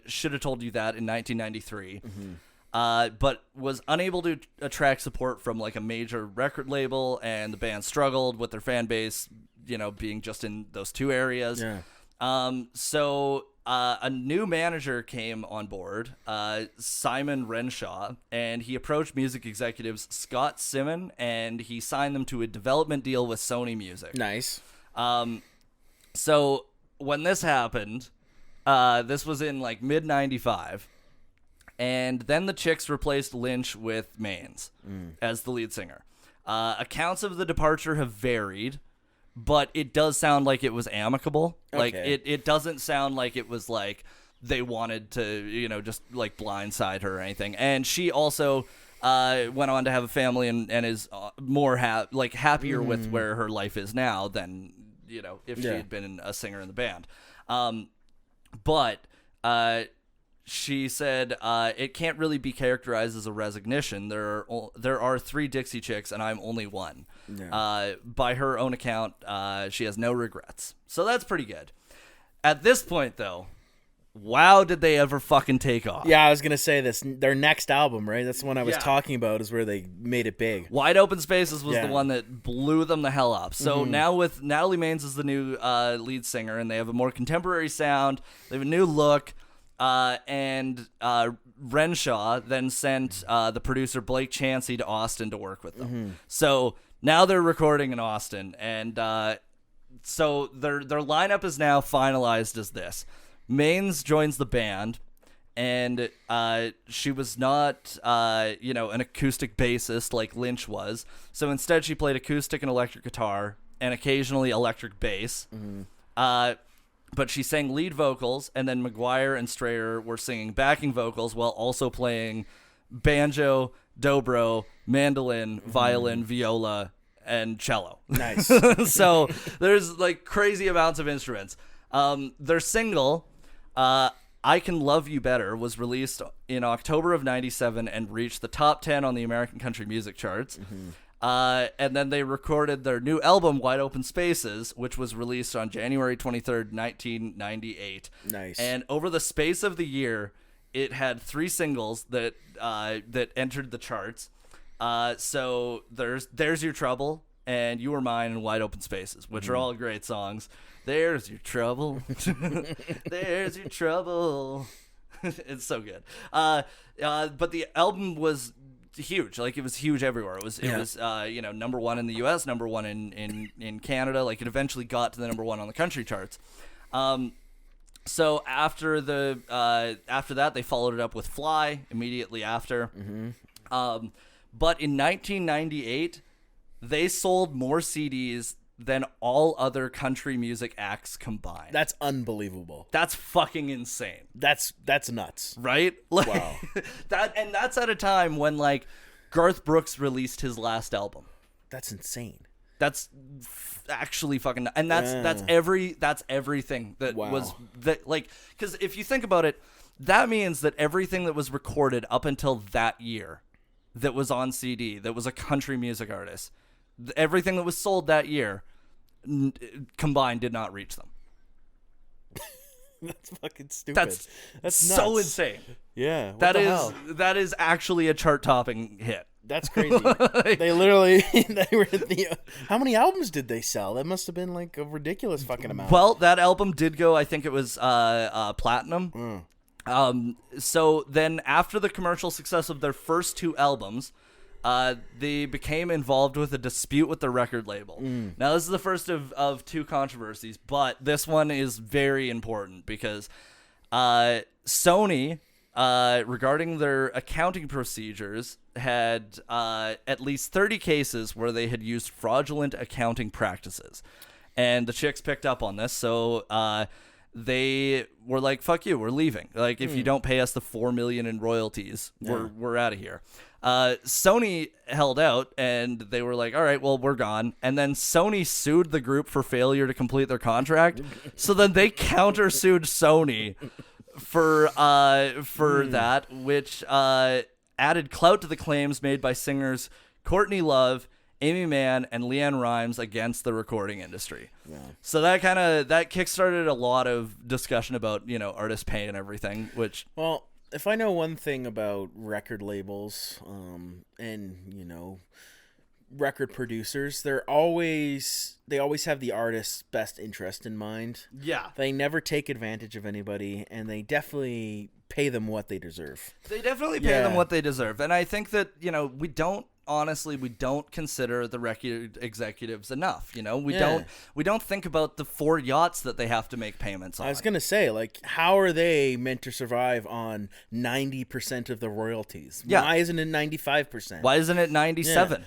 Should have told you that in 1993. But was unable to attract support from like a major record label, and the band struggled with their fan base, being just in those two areas. Yeah. So a new manager came on board, Simon Renshaw, and he approached music executives Scott Simon, and he signed them to a development deal with Sony Music. Nice. So when this happened, this was in like mid '95, and then the Chicks replaced Lynch with Maines as the lead singer. Accounts of the departure have varied, but it does sound like it was amicable. Like Okay. it doesn't sound like it was like they wanted to, just like blindside her or anything. And she also went on to have a family and is more happier with where her life is now than if she had been a singer in the band. But she said it can't really be characterized as a resignation. There are 3 Dixie Chicks, and I'm only one. Yeah. By her own account, she has no regrets. So that's pretty good. At this point, though, wow, did they ever fucking take off? Yeah, I was gonna say this. Their next album, right? That's the one I was Yeah. talking about. Is where they made it big. Wide Open Spaces was Yeah. the one that blew them the hell up. So now with Natalie Maines as the new lead singer, and they have a more contemporary sound, they have a new look, and Renshaw then sent the producer Blake Chansey to Austin to work with them. So now they're recording in Austin, and so their lineup is now finalized as this. Maines joins the band, and she was not, an acoustic bassist like Lynch was. So instead, she played acoustic and electric guitar, and occasionally electric bass. But she sang lead vocals, and then McGuire and Strayer were singing backing vocals while also playing banjo, dobro, mandolin, violin, viola, and cello. Nice. So there's like crazy amounts of instruments. Their single, I Can Love You Better, was released in October of '97 and reached the top 10 on the American country music charts. And then they recorded their new album, Wide Open Spaces, which was released on January 23rd, 1998. Nice. And over the space of the year, it had 3 singles that entered the charts. So there's Your Trouble and You Were Mine and Wide Open Spaces, which are all great songs. There's your trouble. There's your trouble. It's so good. But the album was huge. Like, it was huge everywhere. It was number 1 in the US, number 1 in Canada. Like, it eventually got to the number 1 on the country charts. So after that, they followed it up with Fly immediately after. But in 1998, they sold more CDs than all other country music acts combined. That's unbelievable. That's fucking insane. That's nuts. Right? Like, Wow. that's at a time when like Garth Brooks released his last album. That's insane. That's actually fucking, and that's everything that Wow. was that, like, because if you think about it, that means that everything that was recorded up until that year that was on CD, that was a country music artist, everything that was sold that year combined did not reach them. That's fucking stupid. That's so nuts. insane. Yeah. What That the is hell? that is actually a chart-topping hit. That's crazy. They literally they were how many albums did they sell? That must have been like a ridiculous fucking amount. Well, that album did go, I think it was platinum. So then after the commercial success of their first two albums, they became involved with a dispute with the record label. Now, this is the first of two controversies, but this one is very important because Sony, regarding their accounting procedures, had at least 30 cases where they had used fraudulent accounting practices. And the chicks picked up on this, so they were like, fuck you, we're leaving. Like, if you don't pay us the $4 million in royalties, we're out of here. Sony held out, and they were like, all right, well, we're gone. And then Sony sued the group for failure to complete their contract. So then they countersued Sony for that, which added clout to the claims made by singers Courtney Love, Amy Mann, and Leanne Rimes against the recording industry. Yeah. So that kickstarted a lot of discussion about, artist pay and everything, which... Well, if I know one thing about record labels, and, record producers, they always have the artist's best interest in mind. Yeah. They never take advantage of anybody, and they definitely pay them what they deserve. They definitely pay them what they deserve. And I think that, we don't consider the record executives enough. We don't think about the 4 yachts that they have to make payments on. I was going to say, like, how are they meant to survive on 90% of the royalties? Yeah. Why isn't it 95%? Why isn't it 97? Yeah.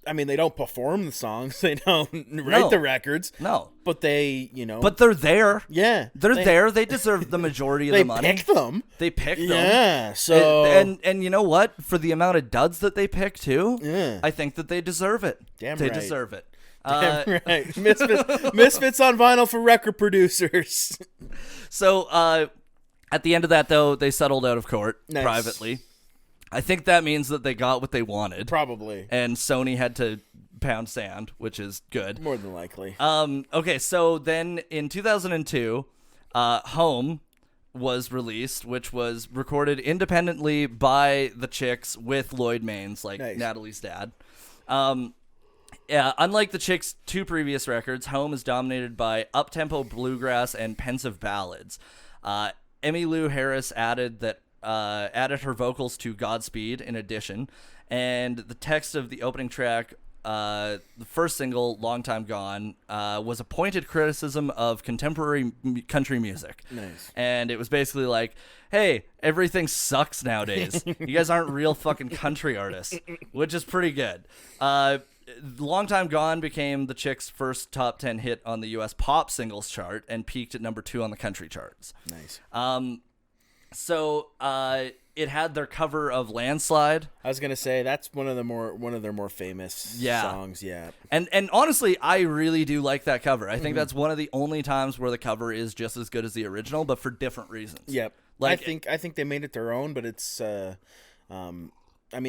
I mean, they don't perform the songs. They don't write the records. No. But they, But they're there. Yeah. They're there. They deserve the majority of the money. They pick them. them. Yeah. So. And you know what? For the amount of duds that they pick, too, I think that they deserve it. Damn they right. deserve it. Damn right. Misfits on vinyl for record producers. So, at the end of that, though, they settled out of court privately. I think that means that they got what they wanted. Probably. And Sony had to pound sand, which is good. More than likely. Okay, so then in 2002, Home was released, which was recorded independently by the chicks with Lloyd Maines, like Natalie's dad. Unlike the chicks' 2 previous records, Home is dominated by up-tempo bluegrass and pensive ballads. Emmylou Harris added her vocals to Godspeed in addition, and the text of the opening track, the first single, Long Time Gone, was a pointed criticism of contemporary country music. Nice. And it was basically like, hey, everything sucks nowadays. You guys aren't real fucking country artists, which is pretty good. Long Time Gone became the chicks' first top 10 hit on the U.S. pop singles chart and peaked at number 2 on the country charts. Nice. So it had their cover of Landslide. I was gonna say that's one of their more famous songs. Yeah. And honestly, I really do like that cover. I think that's one of the only times where the cover is just as good as the original, but for different reasons. Yep. Like, I think they made it their own, but it's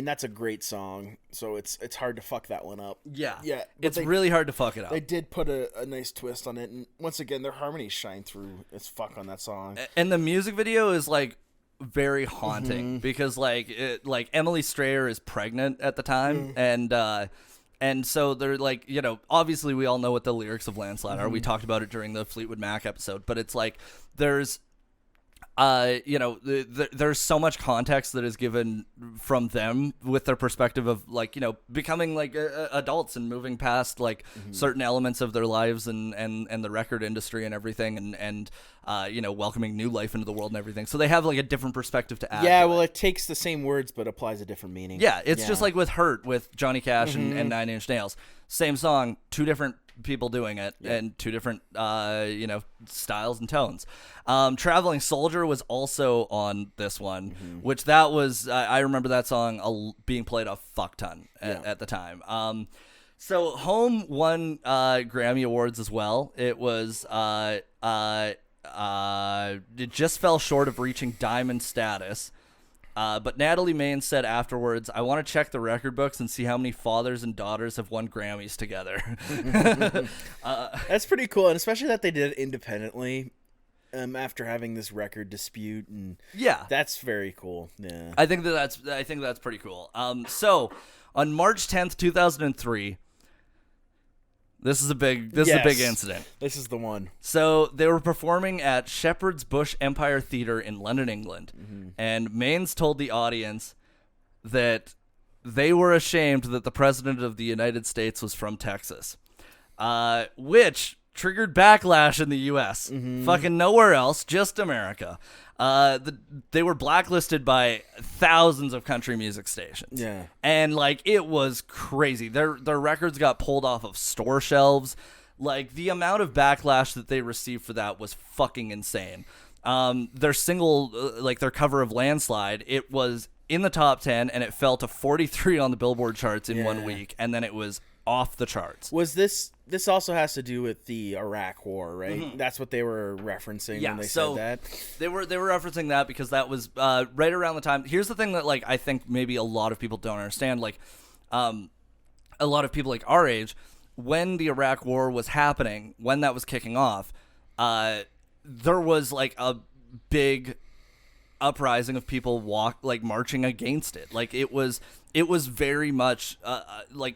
that's a great song, so it's hard to fuck that one up. Yeah. Yeah. It's really hard to fuck it up. They did put a nice twist on it, and once again, their harmonies shine through as fuck on that song. And the music video is like very haunting because like Emily Strayer is pregnant at the time, and so they're like, obviously we all know what the lyrics of Landslide are. We talked about it during the Fleetwood Mac episode, but it's like there's there's so much context that is given from them with their perspective of like, becoming like adults and moving past like certain elements of their lives and the record industry and everything and welcoming new life into the world and everything. So they have like a different perspective to add. Yeah, to well, it. it takes the same words but applies a different meaning. Yeah, it's just like with Hurt with Johnny Cash and Nine Inch Nails. Same song, two different people doing it and two different styles and tones. Traveling Soldier was also on this one, which that was I remember that song being played a fuck ton at the time. So Home won Grammy Awards as well. It was it just fell short of reaching diamond status. But Natalie Maines said afterwards, I want to check the record books and see how many fathers and daughters have won Grammys together. That's pretty cool, and especially that they did it independently after having this record dispute. And yeah, that's very cool. Yeah, I think that's pretty cool. So on March 10th, 2003, this is a big incident. This is the one. So they were performing at Shepherd's Bush Empire Theatre in London, England, and Maines told the audience that they were ashamed that the President of the United States was from Texas, which triggered backlash in the U.S. Fucking nowhere else, just America. They were blacklisted by thousands of country music stations. Yeah. And like it was crazy. Their records got pulled off of store shelves. Like the amount of backlash that they received for that was fucking insane. Their single, like their cover of Landslide, it was in the top 10 and it fell to 43 on the Billboard charts in 1 week, and then it was off the charts. Was this also has to do with the Iraq War, right? That's what they were referencing when they said that. They were referencing that because that was right around the time. Here's the thing that like I think maybe a lot of people don't understand. Like, a lot of people like our age, when the Iraq War was happening, when that was kicking off, there was like a big uprising of people marching against it. Like it was very much like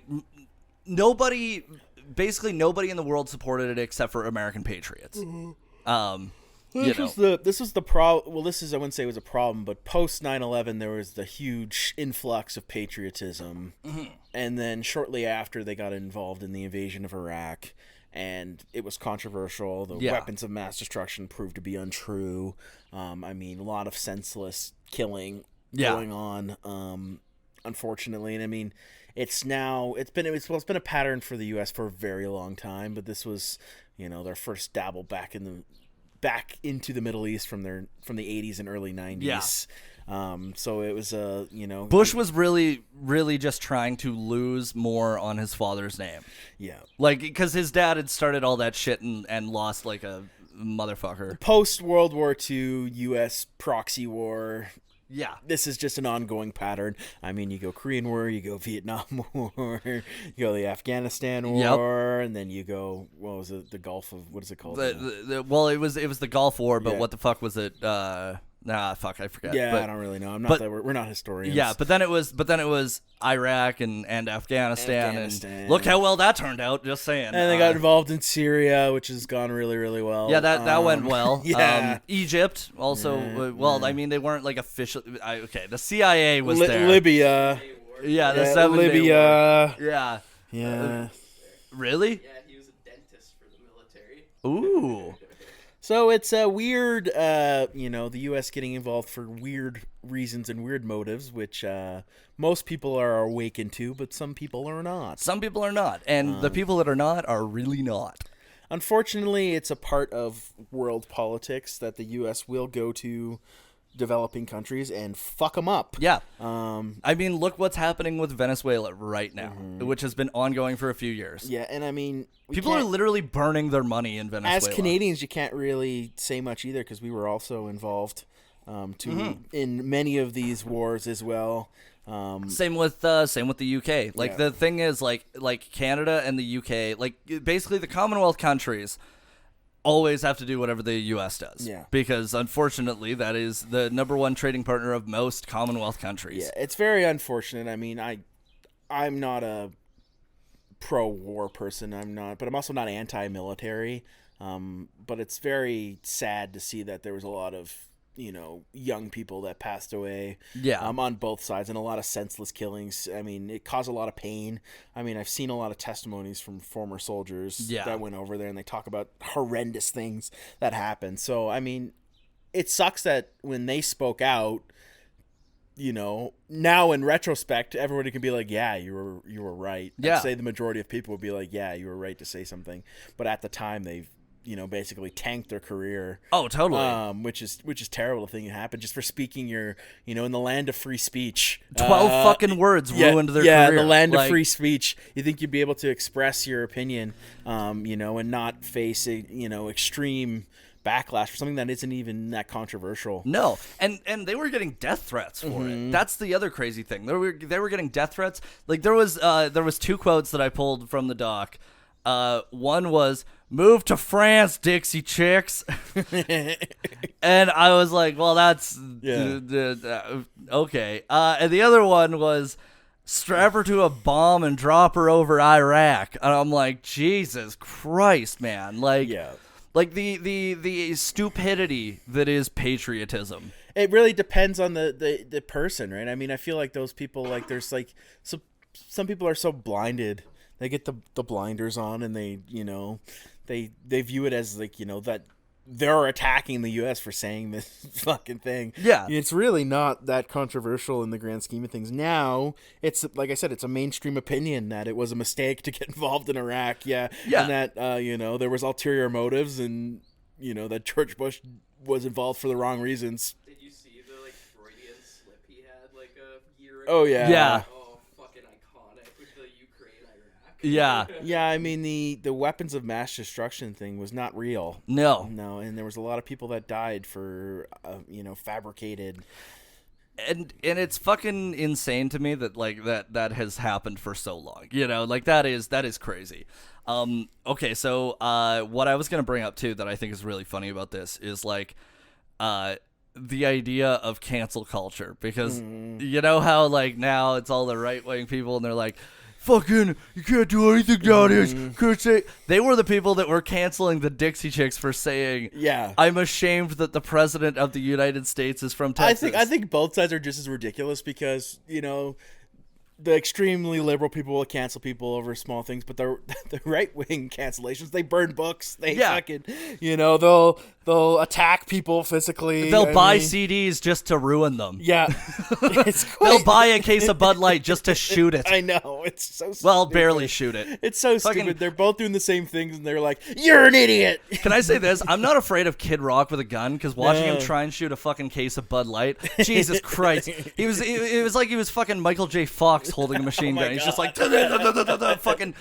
basically nobody in the world supported it except for American patriots. This was the problem. Well, I wouldn't say it was a problem, but post 9/11, there was the huge influx of patriotism, and then shortly after, they got involved in the invasion of Iraq, and it was controversial. The weapons of mass destruction proved to be untrue. I mean, a lot of senseless killing going on, unfortunately, and I mean. It's been a pattern for the U.S. for a very long time, but this was, their first dabble back into the Middle East from the 80s and early 90s. Yeah. So it was Bush was really, really just trying to lose more on his father's name. Yeah. Like because his dad had started all that shit and lost like a motherfucker. Post World War II U.S. proxy war. Yeah. This is just an ongoing pattern. I mean, you go Korean War, you go Vietnam War, you go the Afghanistan War, and then you go, what was it, the Gulf of, what is it called? Well, it was the Gulf War, but what the fuck was it? I forget. Yeah, but, I don't really know. We're not historians. Yeah, but then it was Iraq and Afghanistan, and look how well that turned out. Just saying. And they got involved in Syria, which has gone really, really well. Yeah, that went well. Yeah. Egypt also. I mean, they weren't like official. The CIA was there. Libya. Yeah, the 7 Libya. Yeah. Yeah. Really? Yeah, he was a dentist for the military. Ooh. So it's a weird, the U.S. getting involved for weird reasons and weird motives, which most people are awakened to, but some people are not. Some people are not, and the people that are not are really not. Unfortunately, it's a part of world politics that the U.S. will go to developing countries and fuck them up. Yeah. I mean, look what's happening with Venezuela right now, which has been ongoing for a few years. Yeah, and I mean... People are literally burning their money in Venezuela. As Canadians, you can't really say much either because we were also involved in many of these wars as well. Same with the UK. Like the thing is, like Canada and the UK, like basically the Commonwealth countries always have to do whatever the U.S. does. Yeah. Because unfortunately, that is the number one trading partner of most Commonwealth countries. Yeah, it's very unfortunate. I mean, I'm not a pro-war person. But I'm also not anti-military. But it's very sad to see that there was a lot of young people that passed away. Yeah. On both sides, and a lot of senseless killings. I mean, it caused a lot of pain. I mean, I've seen a lot of testimonies from former soldiers that went over there, and they talk about horrendous things that happened. So, I mean, it sucks that when they spoke out, now in retrospect, everybody can be like, yeah, you were right. Yeah. I'd say the majority of people would be like, yeah, you were right to say something. But at the time, they've basically tanked their career. Oh, totally. Which is terrible to think it happened just for speaking your, in the land of free speech. 12 fucking words ruined their career. Yeah, the land of free speech. You think you'd be able to express your opinion, and not face extreme backlash for something that isn't even that controversial. No, and they were getting death threats for it. That's the other crazy thing. They were getting death threats. Like there was 2 quotes that I pulled from the doc. One was, "Move to France, Dixie Chicks," and I was like, "Well, that's okay." And the other one was, "Strap her to a bomb and drop her over Iraq," and I'm like, Jesus Christ, man! Like, like the stupidity that is patriotism. It really depends on the person, right? I mean, I feel like those people, like, there's like some people are so blinded. They get the blinders on, and they view it as like, that they're attacking the U.S. for saying this fucking thing. Yeah. It's really not that controversial in the grand scheme of things. Now, it's, like I said, it's a mainstream opinion that it was a mistake to get involved in Iraq. Yeah. And that, there was ulterior motives, and, that George Bush was involved for the wrong reasons. Did you see the, Freudian slip he had, a year ago? Oh, yeah. Yeah. Yeah. Yeah, I mean, the weapons of mass destruction thing was not real. No, and there was a lot of people that died for, fabricated. And it's fucking insane to me that that has happened for so long. That is crazy. Okay, so what I was gonna bring up too that I think is really funny about this is the idea of cancel culture, because you know how now it's all the right wing people and they're like, fucking, you can't do anything nowadays. They were the people that were canceling the Dixie Chicks for saying, I'm ashamed that the president of the United States is from Texas. I think both sides are just as ridiculous, because, the extremely liberal people will cancel people over small things, but the right-wing cancellations, they burn books. They fucking, they'll attack people physically. They'll buy CDs just to ruin them. Yeah. They'll buy a case of Bud Light just to shoot it. I know. It's so stupid. Well, barely shoot it. It's so stupid. They're both doing the same things, and they're like, you're an idiot. Can I say this? I'm not afraid of Kid Rock with a gun, because watching him try and shoot a fucking case of Bud Light, Jesus Christ. It was like he was fucking Michael J. Fox holding a machine gun. He's just like, fucking,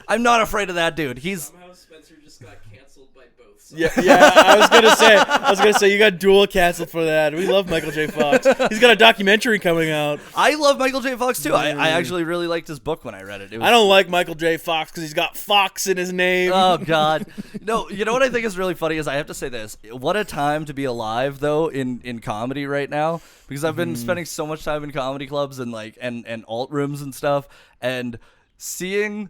I'm not afraid of that dude. Somehow Spencer just got canceled by both sides. Yeah, I was gonna say you got dual canceled for that. We love Michael J. Fox. He's got a documentary coming out. I love Michael J. Fox too. I actually really liked his book when I read it. I don't like Michael J. Fox because he's got Fox in his name. Oh God. No, you know what I think is really funny is I have to say this. What a time to be alive though in comedy right now, because I've been spending so much time in comedy clubs and and alt rooms and stuff, and seeing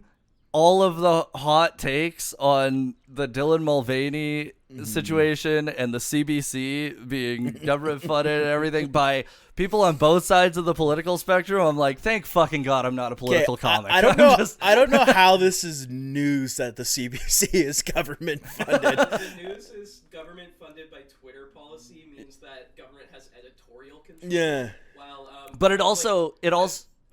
all of the hot takes on the Dylan Mulvaney situation and the CBC being government funded and everything by people on both sides of the political spectrum. I'm like, thank fucking God I'm not a political comic. I don't know. I don't know how this is news that the CBC is government funded. The news is government funded by Twitter policy means that government has editorial control. Yeah. While, but it also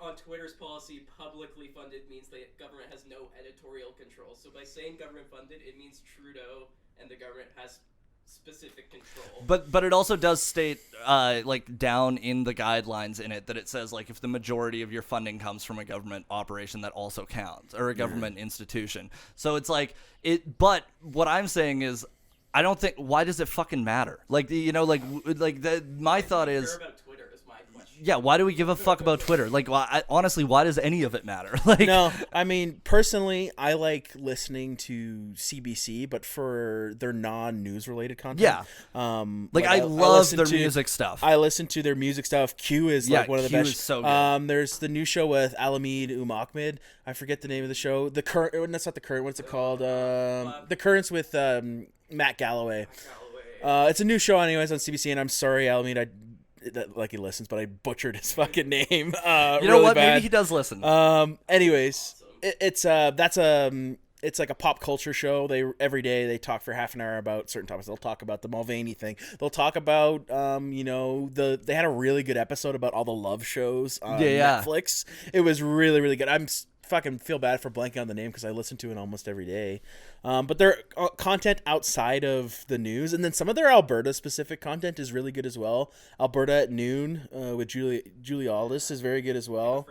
on Twitter's policy, publicly funded means that government has no editorial control. So by saying government funded, it means Trudeau and the government has specific control. But it also does state down in the guidelines in it that it says if the majority of your funding comes from a government operation, that also counts, or a government institution. So it's but what I'm saying is, I don't think, why does it fucking matter? My thought is, about Twitter is my question. Yeah, why do we give a fuck about Twitter? Honestly, why does any of it matter? No, I mean, personally, I like listening to CBC, but for their non-news related content. Yeah. I love their music stuff. I listen to their music stuff. Q is one of the Q best. Is so good. There's the new show with Alamid Ahmed. I forget the name of the show. The current. That's not the current. What's it called? The Currents with Matt Galloway. It's a new show anyways on CBC, and I'm sorry, Alameda, like he listens, but I butchered his fucking name. You know really what? bad. Maybe he does listen. Anyways, it's like a pop culture show. Every day they talk for half an hour about certain topics. They'll talk about the Mulvaney thing. They'll talk about they had a really good episode about all the love shows on Netflix. It was really, really good. I'm fucking feel bad for blanking on the name because I listen to it almost every day. But their content outside of the news, and then some of their Alberta specific content is really good as well. Alberta at Noon with Julie Aldis is very good as well.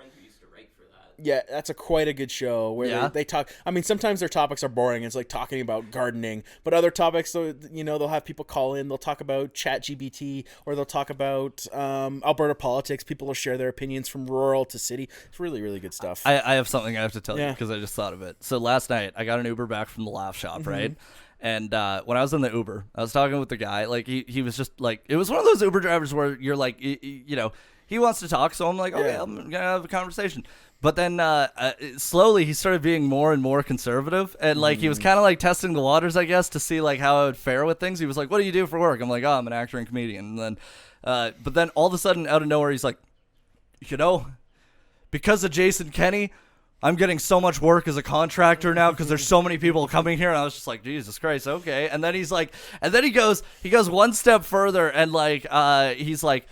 Yeah, that's quite a good show where they talk. I mean, sometimes their topics are boring. It's like talking about gardening, but other topics, they'll have people call in. They'll talk about ChatGPT, or they'll talk about Alberta politics. People will share their opinions from rural to city. It's really, really good stuff. I have something I have to tell you because I just thought of it. So last night I got an Uber back from the Laugh Shop, right? And when I was in the Uber, I was talking with the guy. Like he was just like, it was one of those Uber drivers where you're like, he wants to talk, so I'm like, okay, I'm gonna have a conversation. But then slowly he started being more and more conservative, and like he was kind of like testing the waters, I guess, to see like how I would fare with things. He was like, "What do you do for work?" I'm like, "Oh, I'm an actor and comedian." And then, but then all of a sudden, out of nowhere, he's like, because of Jason Kenney, I'm getting so much work as a contractor now because there's so many people coming here. And I was just like, Jesus Christ, okay. And then he's like, and then he goes one step further, and like he's like,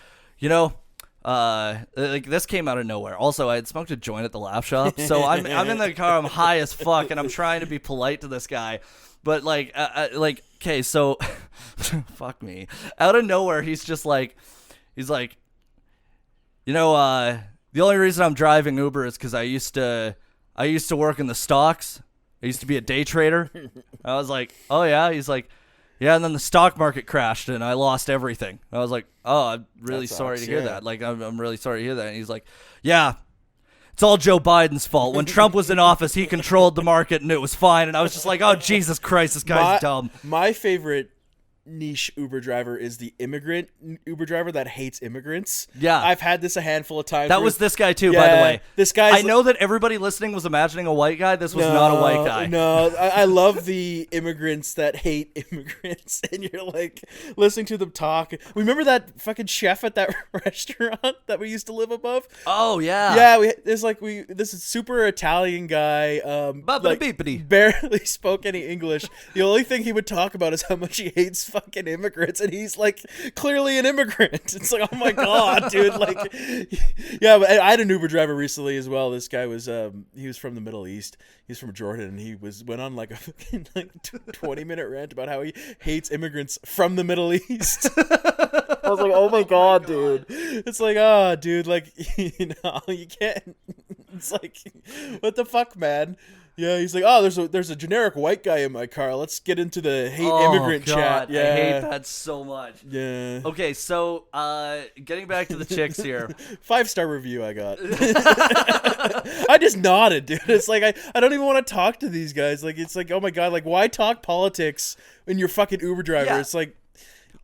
like this came out of nowhere. Also, I had smoked a joint at the Laugh Shop, so I'm in the car, I'm high as fuck, and I'm trying to be polite to this guy, but okay, so fuck me. Out of nowhere, he's like, the only reason I'm driving Uber is because I used to work in the stocks. I used to be a day trader. I was like, oh yeah. He's like, yeah, and then the stock market crashed and I lost everything. I was like, oh, I'm really sorry to hear that. Like, I'm really sorry to hear that. And he's like, yeah, it's all Joe Biden's fault. When Trump was in office, he controlled the market and it was fine. And I was just like, oh, Jesus Christ, this guy's dumb. My favorite niche Uber driver is the immigrant Uber driver that hates immigrants. Yeah. I've had this a handful of times. That was this guy too, by the way. This guy. I know that everybody listening was imagining a white guy. This was not a white guy. No, I love the immigrants that hate immigrants, and you're like listening to them talk. Remember that fucking chef at that restaurant that we used to live above? Oh yeah. Yeah, this is super Italian guy. Barely spoke any English. The only thing he would talk about is how much he hates fucking immigrants, and he's like clearly an immigrant. It's like, oh my god, dude. Like, yeah, but I had an Uber driver recently as well. This guy was he was from the Middle East. He's from Jordan, and he went on like a fucking 20-minute rant about how he hates immigrants from the Middle East. I was like, oh my god, dude. It's like, oh, dude, like, you can't. It's like, what the fuck, man? Yeah, he's like, oh, there's a generic white guy in my car. Let's get into the hate immigrant chat. Yeah, I hate that so much. Yeah. Okay, so getting back to the chicks here. 5-star review I got. I just nodded, dude. It's like I don't even want to talk to these guys. Like, it's like, oh my god, like, why talk politics when you're fucking Uber driver? Yeah. It's like.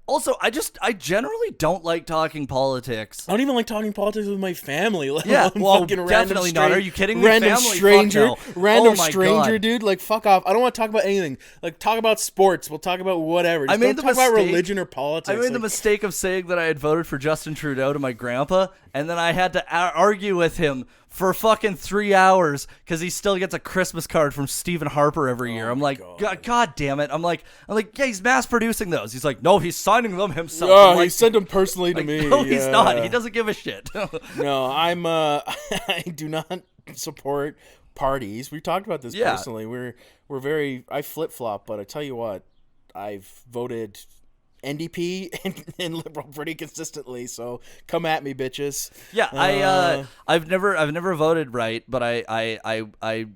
Also, I generally don't like talking politics. I don't even like talking politics with my family. Yeah, well, definitely not. Are you kidding me? Random family? stranger, Fuck no. random oh stranger, God. dude. Like, fuck off. I don't want to talk about anything. Like, talk about sports. We'll talk about whatever. Just don't talk about religion or politics. I made the mistake of saying that I had voted for Justin Trudeau to my grandpa, and then I had to argue with him for fucking 3 hours because he still gets a Christmas card from Stephen Harper every year. I'm like, God damn it. I'm like, yeah, he's mass producing those. He's like, no, he's signing them himself. Yeah, like, he sent them personally to me. No, he's not. He doesn't give a shit. No, I do not support parties. We talked about this personally. We're very, I flip-flop, but I tell you what, I've voted NDP and Liberal pretty consistently, so come at me, bitches. Yeah, I've never voted right, but I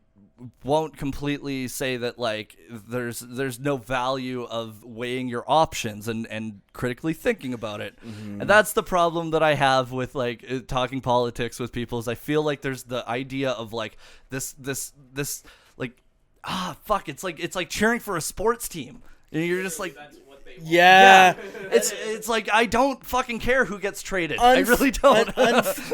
won't completely say that like there's no value of weighing your options and critically thinking about it. Mm-hmm. And that's the problem that I have with like talking politics with people is I feel like there's the idea of like this like fuck, it's like cheering for a sports team. And you're just like Yeah. It's like I don't fucking care who gets traded. I really don't.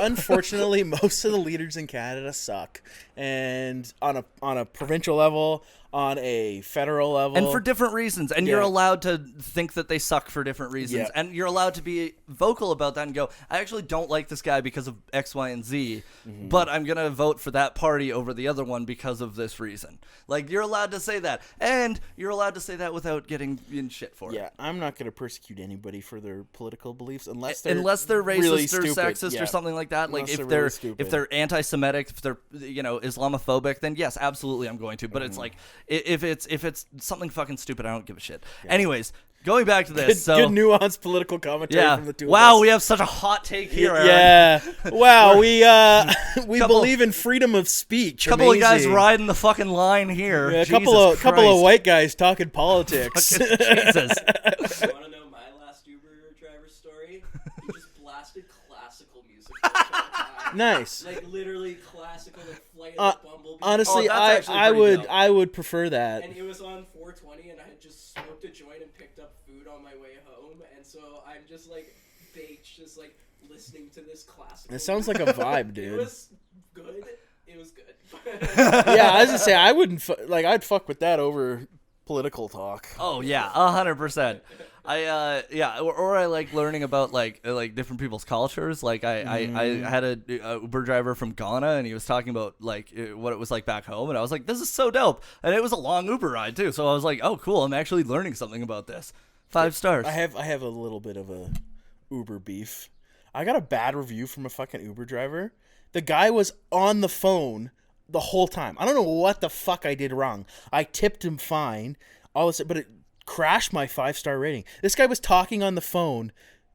Unfortunately, most of the leaders in Canada suck. and on a provincial level, on a federal level, and for different reasons, and Yeah. you're allowed to think that they suck for different reasons, Yeah. and you're allowed to be vocal about that and go, I actually don't like this guy because of X, Y, and Z, but I'm gonna vote for that party over the other one because of this reason. Like, you're allowed to say that, and you're allowed to say that without getting in shit for it. Yeah, I'm not going to persecute anybody for their political beliefs unless they're racist really or stupid. sexist Yeah. or something like that. Like, Unless if they're really they're stupid. if they're anti-Semitic, if they're Islamophobic, then yes, absolutely, I'm going to. But it's like, if it's something fucking stupid, I don't give a shit. Anyways, going back to this, Good nuanced political commentary from the two of wow, us. we have such a hot take here. Aaron. Yeah. Wow, we believe in freedom of speech. Couple of guys Amazing. riding the fucking line here. Yeah, a Jesus couple of Christ. white guys talking politics. Jesus. You want to know my last Uber driver story? He just blasted classical music. the whole time. Nice. Like literally classical, like Flight of the Bumblebee. Honestly, Oh, that's actually I pretty would dope. I would prefer that. And it was on 420, and I had just smoked a joint and picked up food on my way home, and so I'm just like baked, just like listening to this classical. It sounds like a vibe, It dude. was good. It was good. Yeah, I was gonna say I wouldn't I'd fuck with that over political talk. Oh yeah, 100%. Or I like learning about like different people's cultures. Like I had a Uber driver from Ghana, and he was talking about like what it was like back home, and I was like, this is so dope. And it was a long Uber ride too, so I was like, oh cool, I'm actually learning something about this. 5 stars. I have a little bit of a Uber beef. I got a bad review from a fucking Uber driver. The guy was on the phone the whole time. I don't know what the fuck I did wrong. I tipped him fine, all this, but it crashed my 5-star rating. This guy was talking on the phone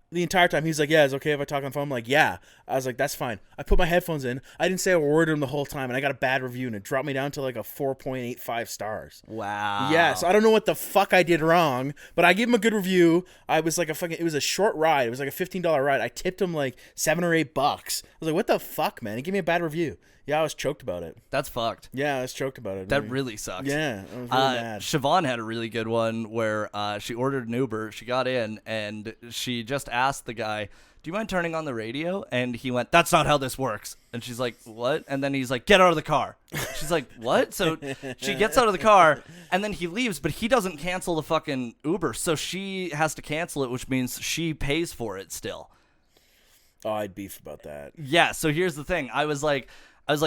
the entire time. He was like, yeah, it's okay if I talk on the phone. I'm like, yeah. I was like, that's fine. I put my headphones in. I didn't say a word to him the whole time, and I got a bad review, and it dropped me down to like a 4.85 stars. Wow. Yeah, so I don't know what the fuck I did wrong, but I gave him a good review. I was like it was a short ride. It was like a $15 ride. I tipped him like $7 or $8. I was like, what the fuck, man? He gave me a bad review. Yeah, I was choked about it. That's fucked. Yeah, I was choked about it. That really sucks. Yeah, I was really mad. Siobhan had a really good one where she ordered an Uber. She got in, and she just asked the guy, do you mind turning on the radio? And he went, that's not how this works. And she's like, what? And then he's like, get out of the car. She's like, what? So she gets out of the car, and then he leaves, but he doesn't cancel the fucking Uber. So she has to cancel it, which means she pays for it still. Oh, I'd beef about that. Yeah, so here's the thing. I was like,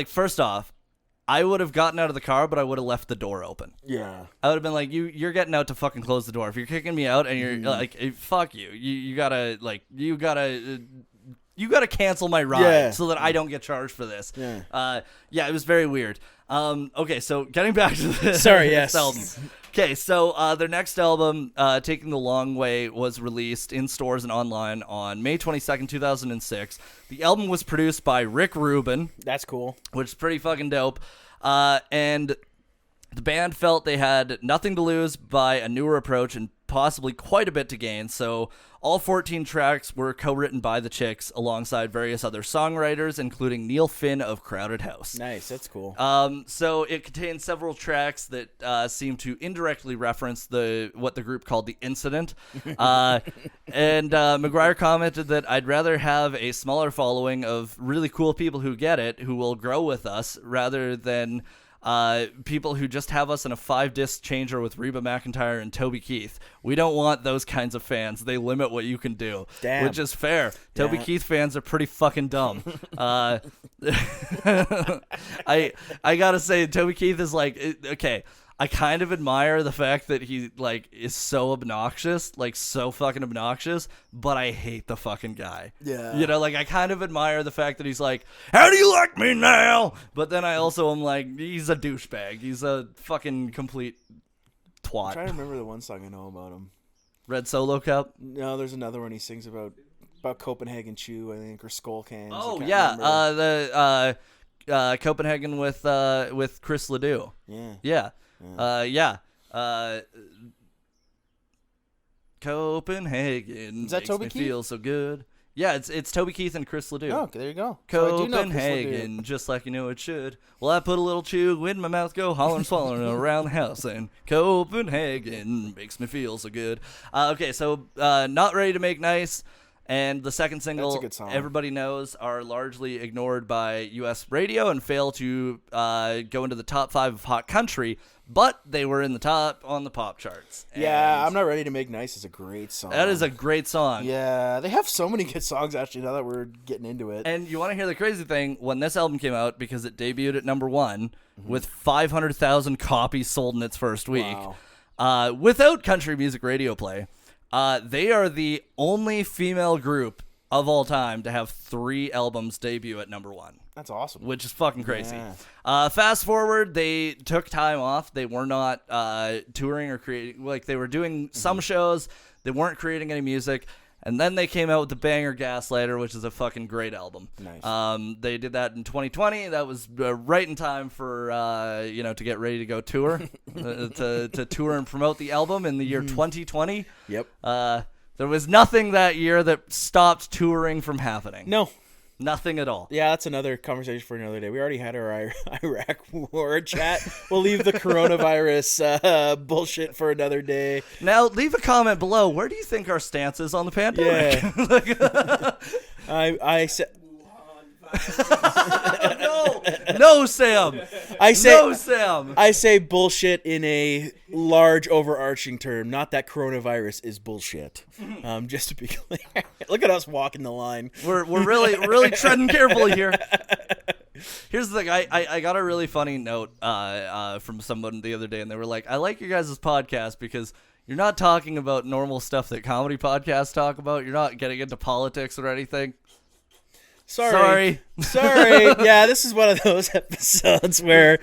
first off, I would have gotten out of the car, but I would have left the door open. Yeah. I would have been like, you're getting out to fucking close the door. If you're kicking me out and you're like, fuck you. You gotta cancel my ride so that I don't get charged for this. Yeah. It was very weird. Okay, so getting back to this. Sorry, yes. album. Okay, so their next album, Taking the Long Way, was released in stores and online on May 22nd, 2006. The album was produced by Rick Rubin, That's cool. which is pretty fucking dope. And the band felt they had nothing to lose by a newer approach and possibly quite a bit to gain, so all 14 tracks were co-written by the Chicks alongside various other songwriters, including Neil Finn of Crowded House. Nice, that's cool. So it contains several tracks that seem to indirectly reference what the group called the incident. And McGuire commented that I'd rather have a smaller following of really cool people who get it, who will grow with us, rather than people who just have us in a 5-disc changer with Reba McEntire and Toby Keith. We don't want those kinds of fans. They limit what you can do, Damn. which is fair. Toby Keith fans are pretty fucking dumb. I gotta say, Toby Keith is like, okay, I kind of admire the fact that he like is so obnoxious, like so fucking obnoxious, but I hate the fucking guy. Yeah. You know, like I kind of admire the fact that he's like, how do you like me now? But then I also am like, he's a douchebag. He's a fucking complete I'm twat. trying to remember the one song I know about him. Red Solo Cup. No, there's another one he sings about Copenhagen Chew, I think, or Skull Cans. Oh I can't yeah, remember. Copenhagen with Chris Ledoux. Yeah. Copenhagen Is that makes Toby me Keith? feel so good. Yeah, it's Toby Keith and Chris Ledoux. Oh, there you go. So I do know Chris Ledoux. Copenhagen, just like you know it should. Well, I put a little chew in my mouth, go hollering, swallowing around the house, and Copenhagen makes me feel so good. Okay, so Not Ready to Make Nice And the second single, That's a good song. Everybody Knows, are largely ignored by U.S. radio and fail to go into the top 5 of Hot Country, but they were in the top on the pop charts. Yeah, And I'm Not Ready to Make Nice is a great song. that is a great song. Yeah, they have so many good songs, actually, now that we're getting into it. And you want to hear the crazy thing? When this album came out, because it debuted at number 1 with 500,000 copies sold in its first week, without country music radio play, they are the only female group of all time to have 3 albums debut at number 1. That's awesome. Which is fucking crazy. Yeah. Fast forward, they took time off. They were not touring or creating. Like, they were doing some shows. They weren't creating any music. And then they came out with the banger Gaslighter, which is a fucking great album. Nice. They did that in 2020. That was right in time for, to get ready to go tour, to tour and promote the album in the year 2020. Yep. There was nothing that year that stopped touring from happening. No. Nothing at all. Yeah, that's another conversation for another day. We already had our Iraq war chat. We'll leave the coronavirus bullshit for another day. Now, leave a comment below. Where do you think our stance is on the pandemic? Yeah. I said... No, Sam. Sam. I say bullshit in a large overarching term, not that coronavirus is bullshit. Just to be clear. Look at us walking the line. We're really treading carefully here. Here's the thing. I got a really funny note from someone the other day, and they were like, I like your guys' podcast because you're not talking about normal stuff that comedy podcasts talk about. You're not getting into politics or anything. Sorry. Yeah, this is one of those episodes where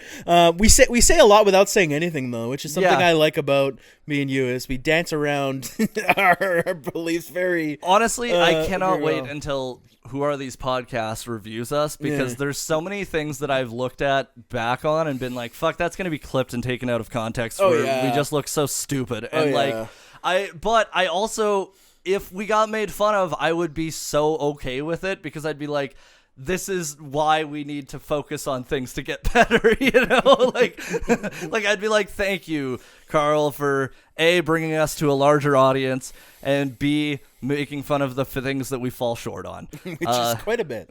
we say a lot without saying anything, though, which is something I like about me and you, is we dance around our beliefs very. Honestly, I cannot wait until Who Are These Podcasts reviews us, because there's so many things that I've looked at back on and been like, fuck, that's going to be clipped and taken out of context where we just look so stupid. And I also... If we got made fun of, I would be so okay with it, because I'd be like, this is why we need to focus on things to get better, like I'd be like, thank you, Carl, for A, bringing us to a larger audience, and B, making fun of the things that we fall short on. Which is quite a bit.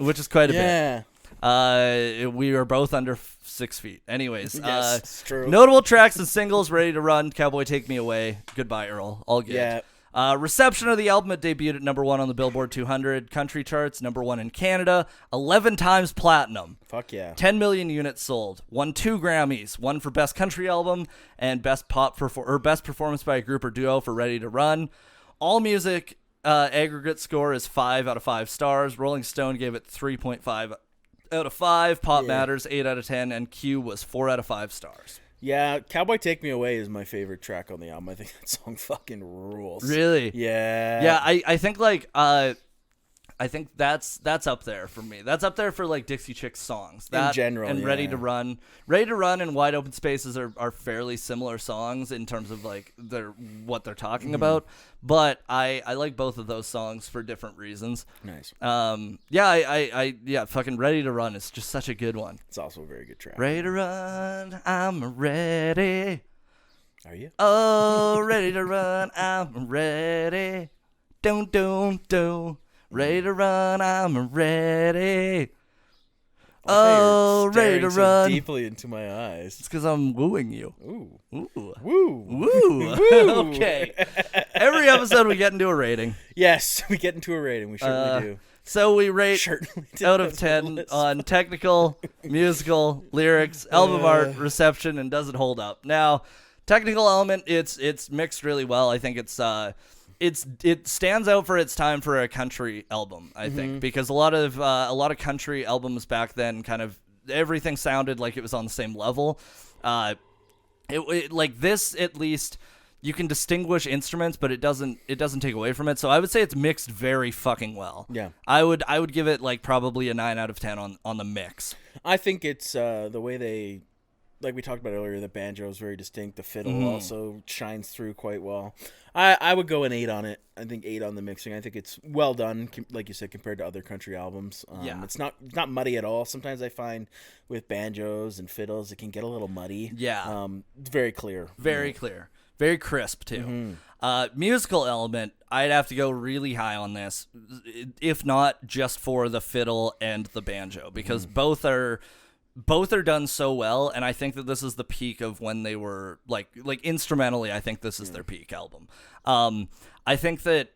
We are both under 6 feet. Anyways, yes, it's true. Notable tracks and singles: Ready to Run, Cowboy Take Me Away, Goodbye Earl, all good. Yeah. Reception of the album, it debuted at number 1 on the Billboard 200 country charts, number 1 in Canada, 11 times platinum. Fuck yeah. 10 million units sold. Won 2 Grammys, one for Best Country Album and Best Best Performance by a Group or Duo for Ready to Run. All Music aggregate score is 5 out of 5 stars. Rolling Stone gave it 3.5 out of 5. Pop Matters 8 out of 10, and Q was 4 out of 5 stars. Yeah, Cowboy Take Me Away is my favorite track on the album. I think that song fucking rules. Really? Yeah. Yeah, I think I think that's up there for me. That's up there for like Dixie Chicks songs. That, in general, and Ready to Run. Ready to Run and Wide Open Spaces are fairly similar songs in terms of like what they're talking about. But I like both of those songs for different reasons. Nice. Fucking Ready to Run is just such a good one. It's also a very good track. Ready to run, I'm ready. Are you? Oh, ready to run, I'm ready. Don't. Ready to run, I'm ready. Oh, ready to run. So deeply into my eyes. It's because I'm wooing you. Ooh. Woo. Woo. Okay. Every episode we get into a rating. Yes, we get into a rating. We certainly do. So we rate out of 10 on technical, musical, lyrics, album art, reception, and does it hold up. Now, technical element, it's mixed really well. I think it stands out for its time for a country album, I think, because a lot of country albums back then, kind of everything sounded like it was on the same level. Like this, at least you can distinguish instruments, but it doesn't take away from it. So I would say it's mixed very fucking well. Yeah, I would give it like probably a 9 out of 10 on the mix. I think it's the way they. Like we talked about earlier, the banjo is very distinct. The fiddle also shines through quite well. I would go an 8 on it. I think 8 on the mixing. I think it's well done, like you said, compared to other country albums. It's not muddy at all. Sometimes I find with banjos and fiddles, it can get a little muddy. Yeah. It's very clear. Very clear. very crisp too. Musical element, I'd have to go really high on this, if not just for the fiddle and the banjo, because both are done so well, and I think that this is the peak of when they were like instrumentally. I think this is their peak album. I think that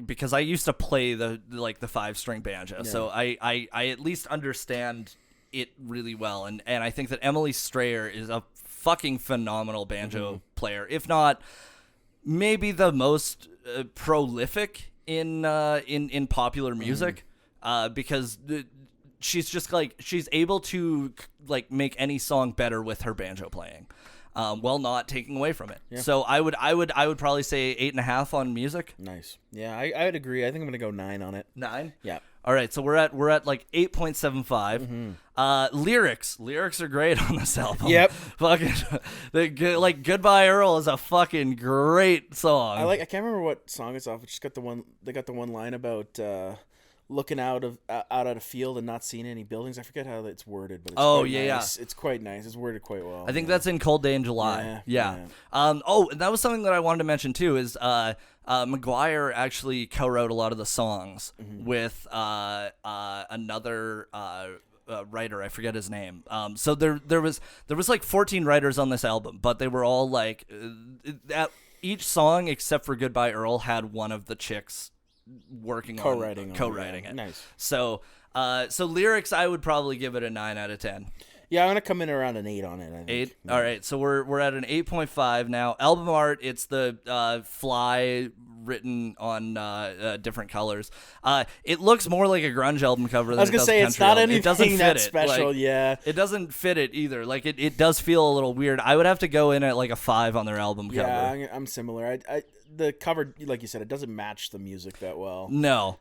because I used to play the 5-string banjo, so I at least understand it really well, and I think that Emily Strayer is a fucking phenomenal banjo player, if not maybe the most prolific in popular music, because she's just she's able to make any song better with her banjo playing, while not taking away from it. Yeah. So I would probably say 8.5 on music. Nice. Yeah, I would agree. I think I'm gonna go 9 on it. 9? Yeah. All right, so we're at 8.75. Lyrics are great on this album. Yep. Fucking Goodbye Earl is a fucking great song. I can't remember what song it's off. It's just got the one. They got the one line about looking out at a field and not seeing any buildings. I forget how it's worded, but it's nice. It's quite nice. It's worded quite well. I think that's in Cold Day in July. Yeah. And that was something that I wanted to mention too. Is McGuire actually co-wrote a lot of the songs with another writer. I forget his name. So there was 14 writers on this album, but they were all each song except for Goodbye Earl had one of the chicks working co-writing it. Nice. So lyrics, I would probably give it a 9 out of 10. Yeah, I'm gonna come in around an 8 on it. I think. 8. Yeah. All right, so we're at an 8.5 now. Album art, it's the fly written on different colors. It looks more like a grunge album cover than I was gonna say it's not album. anything It doesn't fit that special. Yeah, it doesn't fit it either. It does feel a little weird. I would have to go in at a 5 on their album cover. Yeah, I'm similar. The cover, like you said, it doesn't match the music that well. No,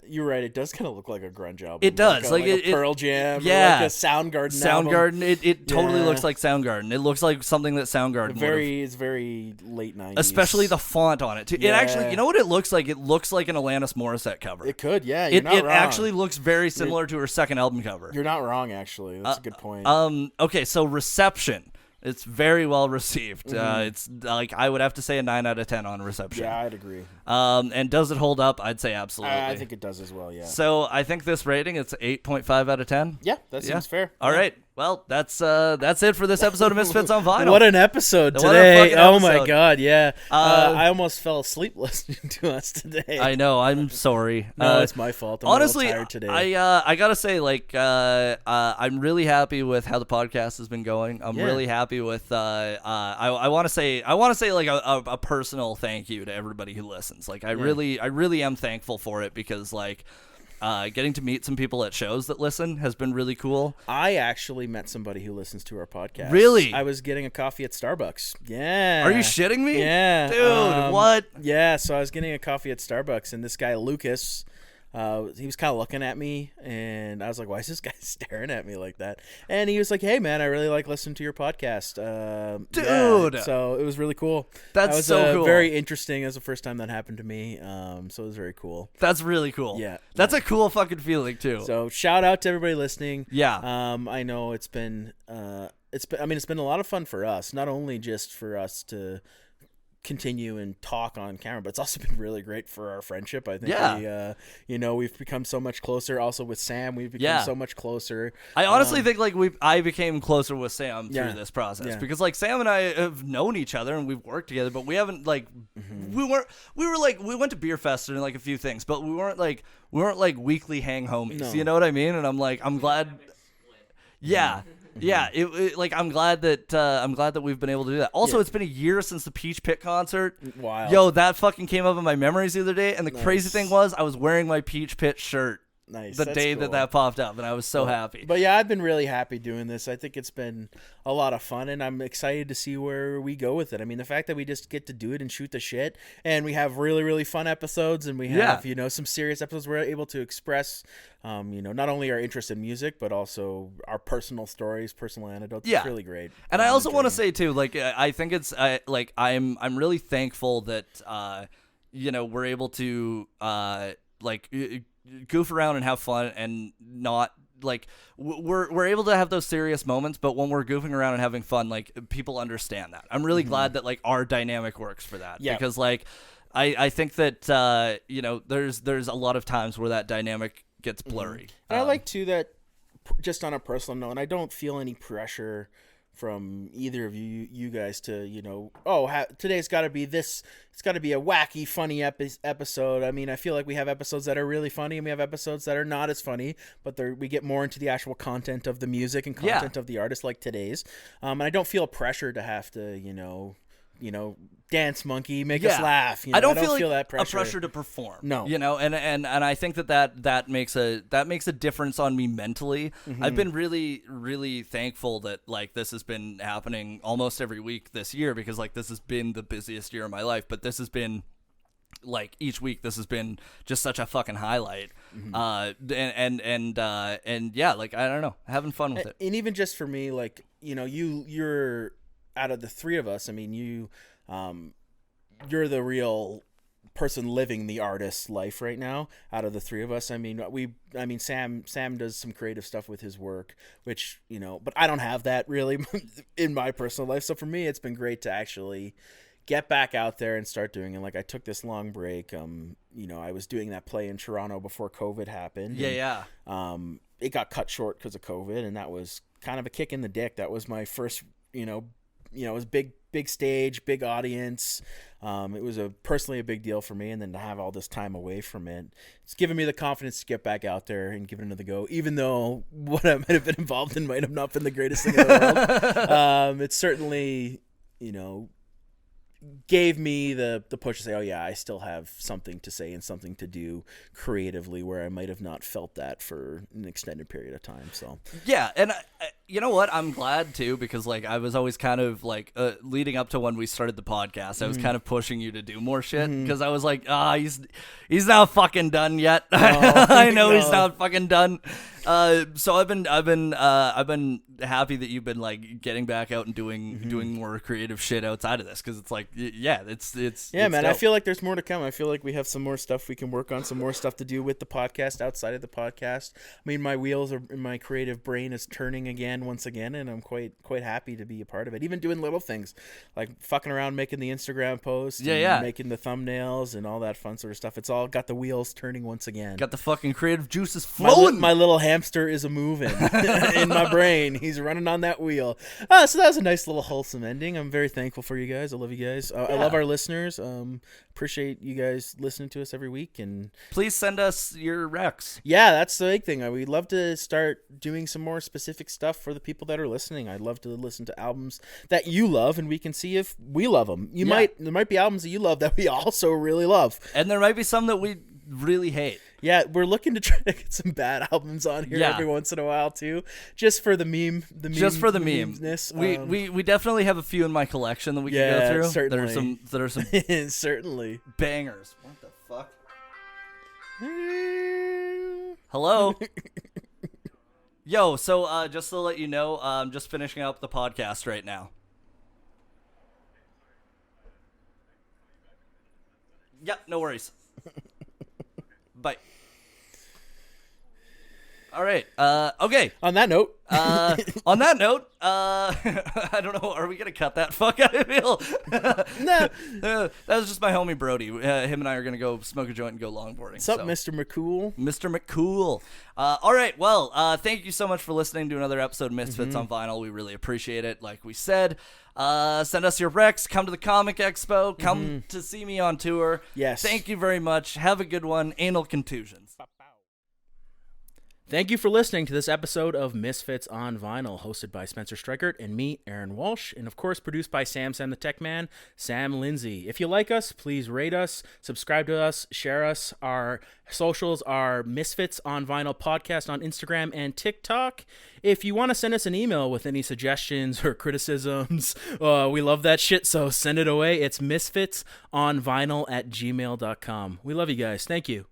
you're right. It does kind of look like a grunge album. It does, a Pearl Jam, yeah, or a Soundgarden. Soundgarden. It totally looks like Soundgarden. It looks like something that Soundgarden. It's very late 90s, especially the font on it too. Yeah. It actually, you know what it looks like? It looks like an Alanis Morissette cover. It could, yeah. It actually looks very similar to her second album cover. You're not wrong, actually. That's a good point. Okay, so reception. It's very well received. It's I would have to say a 9 out of 10 on reception. Yeah, I'd agree. And does it hold up? I'd say absolutely. I think it does as well. Yeah. So I think this rating, it's 8.5 out of 10. Yeah, that seems fair. All right. Well, that's it for this episode of Misfits on Vinyl. What an episode today! Oh my god, yeah. I almost fell asleep listening to us today. I know. I'm sorry. No, it's my fault. I'm honestly, tired today. I gotta say, I'm really happy with how the podcast has been going. I'm really happy with. I want to say a personal thank you to everybody who listens. I really am thankful for it because getting to meet some people at shows that listen has been really cool. I actually met somebody who listens to our podcast. Really? I was getting a coffee at Starbucks. Yeah. Are you shitting me? Yeah. Dude, what? Yeah, so I was getting a coffee at Starbucks, and this guy, Lucas, he was kind of looking at me, and I was like, why is this guy staring at me like that? And he was like, hey, man, I really like listening to your podcast. Dude. Yeah. So it was really cool. That's that was so cool. Very interesting. It was the first time that happened to me, so it was very cool. That's really cool. Yeah. That's a cool fucking feeling, too. So shout out to everybody listening. Yeah. I know it's been a lot of fun for us, not only just for us to continue and talk on camera, but it's also been really great for our friendship. I think we've become so much closer. Also with Sam, we've become so much closer. I honestly think I became closer with Sam through this process because Sam and I have known each other and we've worked together, but we haven't we went to Beer Fest and a few things, but we weren't weekly hang homies. No. You know what I mean? And I'm glad. Yeah. Yeah, I'm glad that we've been able to do that. Also, it's been a year since the Peach Pit concert. Wow. Yo, that fucking came up in my memories the other day, and the crazy thing was I was wearing my Peach Pit shirt the day cool. that popped up, and I was so happy. But yeah, I've been really happy doing this. I think it's been a lot of fun, and I'm excited to see where we go with it. I mean, the fact that we just get to do it and shoot the shit, and we have really, really fun episodes, and we have some serious episodes. We're able to express not only our interest in music, but also our personal stories, personal anecdotes. Yeah. It's really great. And I also want to say too, I think it's I'm really thankful that we're able to goof around and have fun and not like we're able to have those serious moments, but when we're goofing around and having fun, like people understand that. I'm really glad that like our dynamic works for that, because like I think that you know, there's a lot of times where that dynamic gets blurry. And I like too that, just on a personal note, and I don't feel any pressure from either of you guys to, you know, today's got to be this, it's got to be a wacky, funny episode. I mean, I feel like we have episodes that are really funny, and we have episodes that are not as funny, but we get more into the actual content of the music and content of the artist, like today's. And I don't feel pressure to have to, you know, dance monkey, make us laugh. You know? I don't feel like that pressure. a pressure to perform. No, you know, and I think that makes a difference on me mentally. I've been really, really thankful that like this has been happening almost every week this year, because like this has been the busiest year of my life. But this has been like each week, this has been just such a fucking highlight. And yeah, like I don't know, having fun with it. And even just for me, like, you know, you're out of the three of us, I mean, you're the real person living the artist's life right now out of the three of us. I mean, Sam does some creative stuff with his work, which, you know, but I don't have that really in my personal life. So for me, it's been great to actually get back out there and start doing it. Like, I took this long break. You know, I was doing that play in Toronto before COVID happened. It got cut short because of COVID, and that was kind of a kick in the dick. That was my first, you know, it was big stage, big audience. It was personally a big deal for me, and then to have all this time away from it, it's given me the confidence to get back out there and give it another go, even though what I might have been involved in might have not been the greatest thing in the world. It certainly, you know, gave me the push to say, oh yeah, I still have something to say and something to do creatively, where I might have not felt that for an extended period of time. So yeah, and you know what, I'm glad too, because like I was always kind of like leading up to when we started the podcast, I was kind of pushing you to do more shit, because I was like, he's not fucking done yet. I know he's not fucking done. So I've been happy that you've been like getting back out and doing more creative shit outside of this, because it's like, yeah, it's man, dope. I feel like there's more to come. I feel like we have some more stuff we can work on, some more stuff to do with the podcast outside of the podcast. I mean, my wheels are, my creative brain is turning once again, and I'm quite happy to be a part of it. Even doing little things like fucking around, making the Instagram post, making the thumbnails and all that fun sort of stuff. It's all got the wheels turning once again. Got the fucking creative juices flowing. My little hamster is a moving in my brain. He's running on that wheel. So that was a nice little wholesome ending. I'm very thankful for you guys. I love you guys. I love our listeners. Appreciate you guys listening to us every week, and please send us your recs. Yeah, that's the big thing. We'd love to start doing some more specific stuff for the people that are listening. I'd love to listen to albums that you love, and we can see if we love them. There might be albums that you love that we also really love, and there might be some that we really hate. Yeah, we're looking to try to get some bad albums on here every once in a while too, just for the meme. Just for the meme-ness. We definitely have a few in my collection that we can go through. Certainly. There are some certainly bangers. What the fuck? Hello. Yo, so just to let you know, I'm just finishing up the podcast right now. Yeah, no worries. Bye. All right. Okay. On that note. I don't know. Are we gonna cut that? Fuck, I feel. No. That was just my homie Brody. Him and I are gonna go smoke a joint and go longboarding. What's up, Mr. McCool? Mr. McCool. All right. Well, thank you so much for listening to another episode of Misfits on Vinyl. We really appreciate it. Like we said, send us your recs. Come to the Comic Expo. Come to see me on tour. Yes. Thank you very much. Have a good one. Anal contusions. Thank you for listening to this episode of Misfits on Vinyl, hosted by Spencer Streichert and me, Aaron Walsh, and of course produced by Sam the Tech Man, Sam Lindsay. If you like us, please rate us, subscribe to us, share us. Our socials are Misfits on Vinyl Podcast on Instagram and TikTok. If you want to send us an email with any suggestions or criticisms, we love that shit, so send it away. It's misfitsonvinyl@gmail.com. We love you guys. Thank you.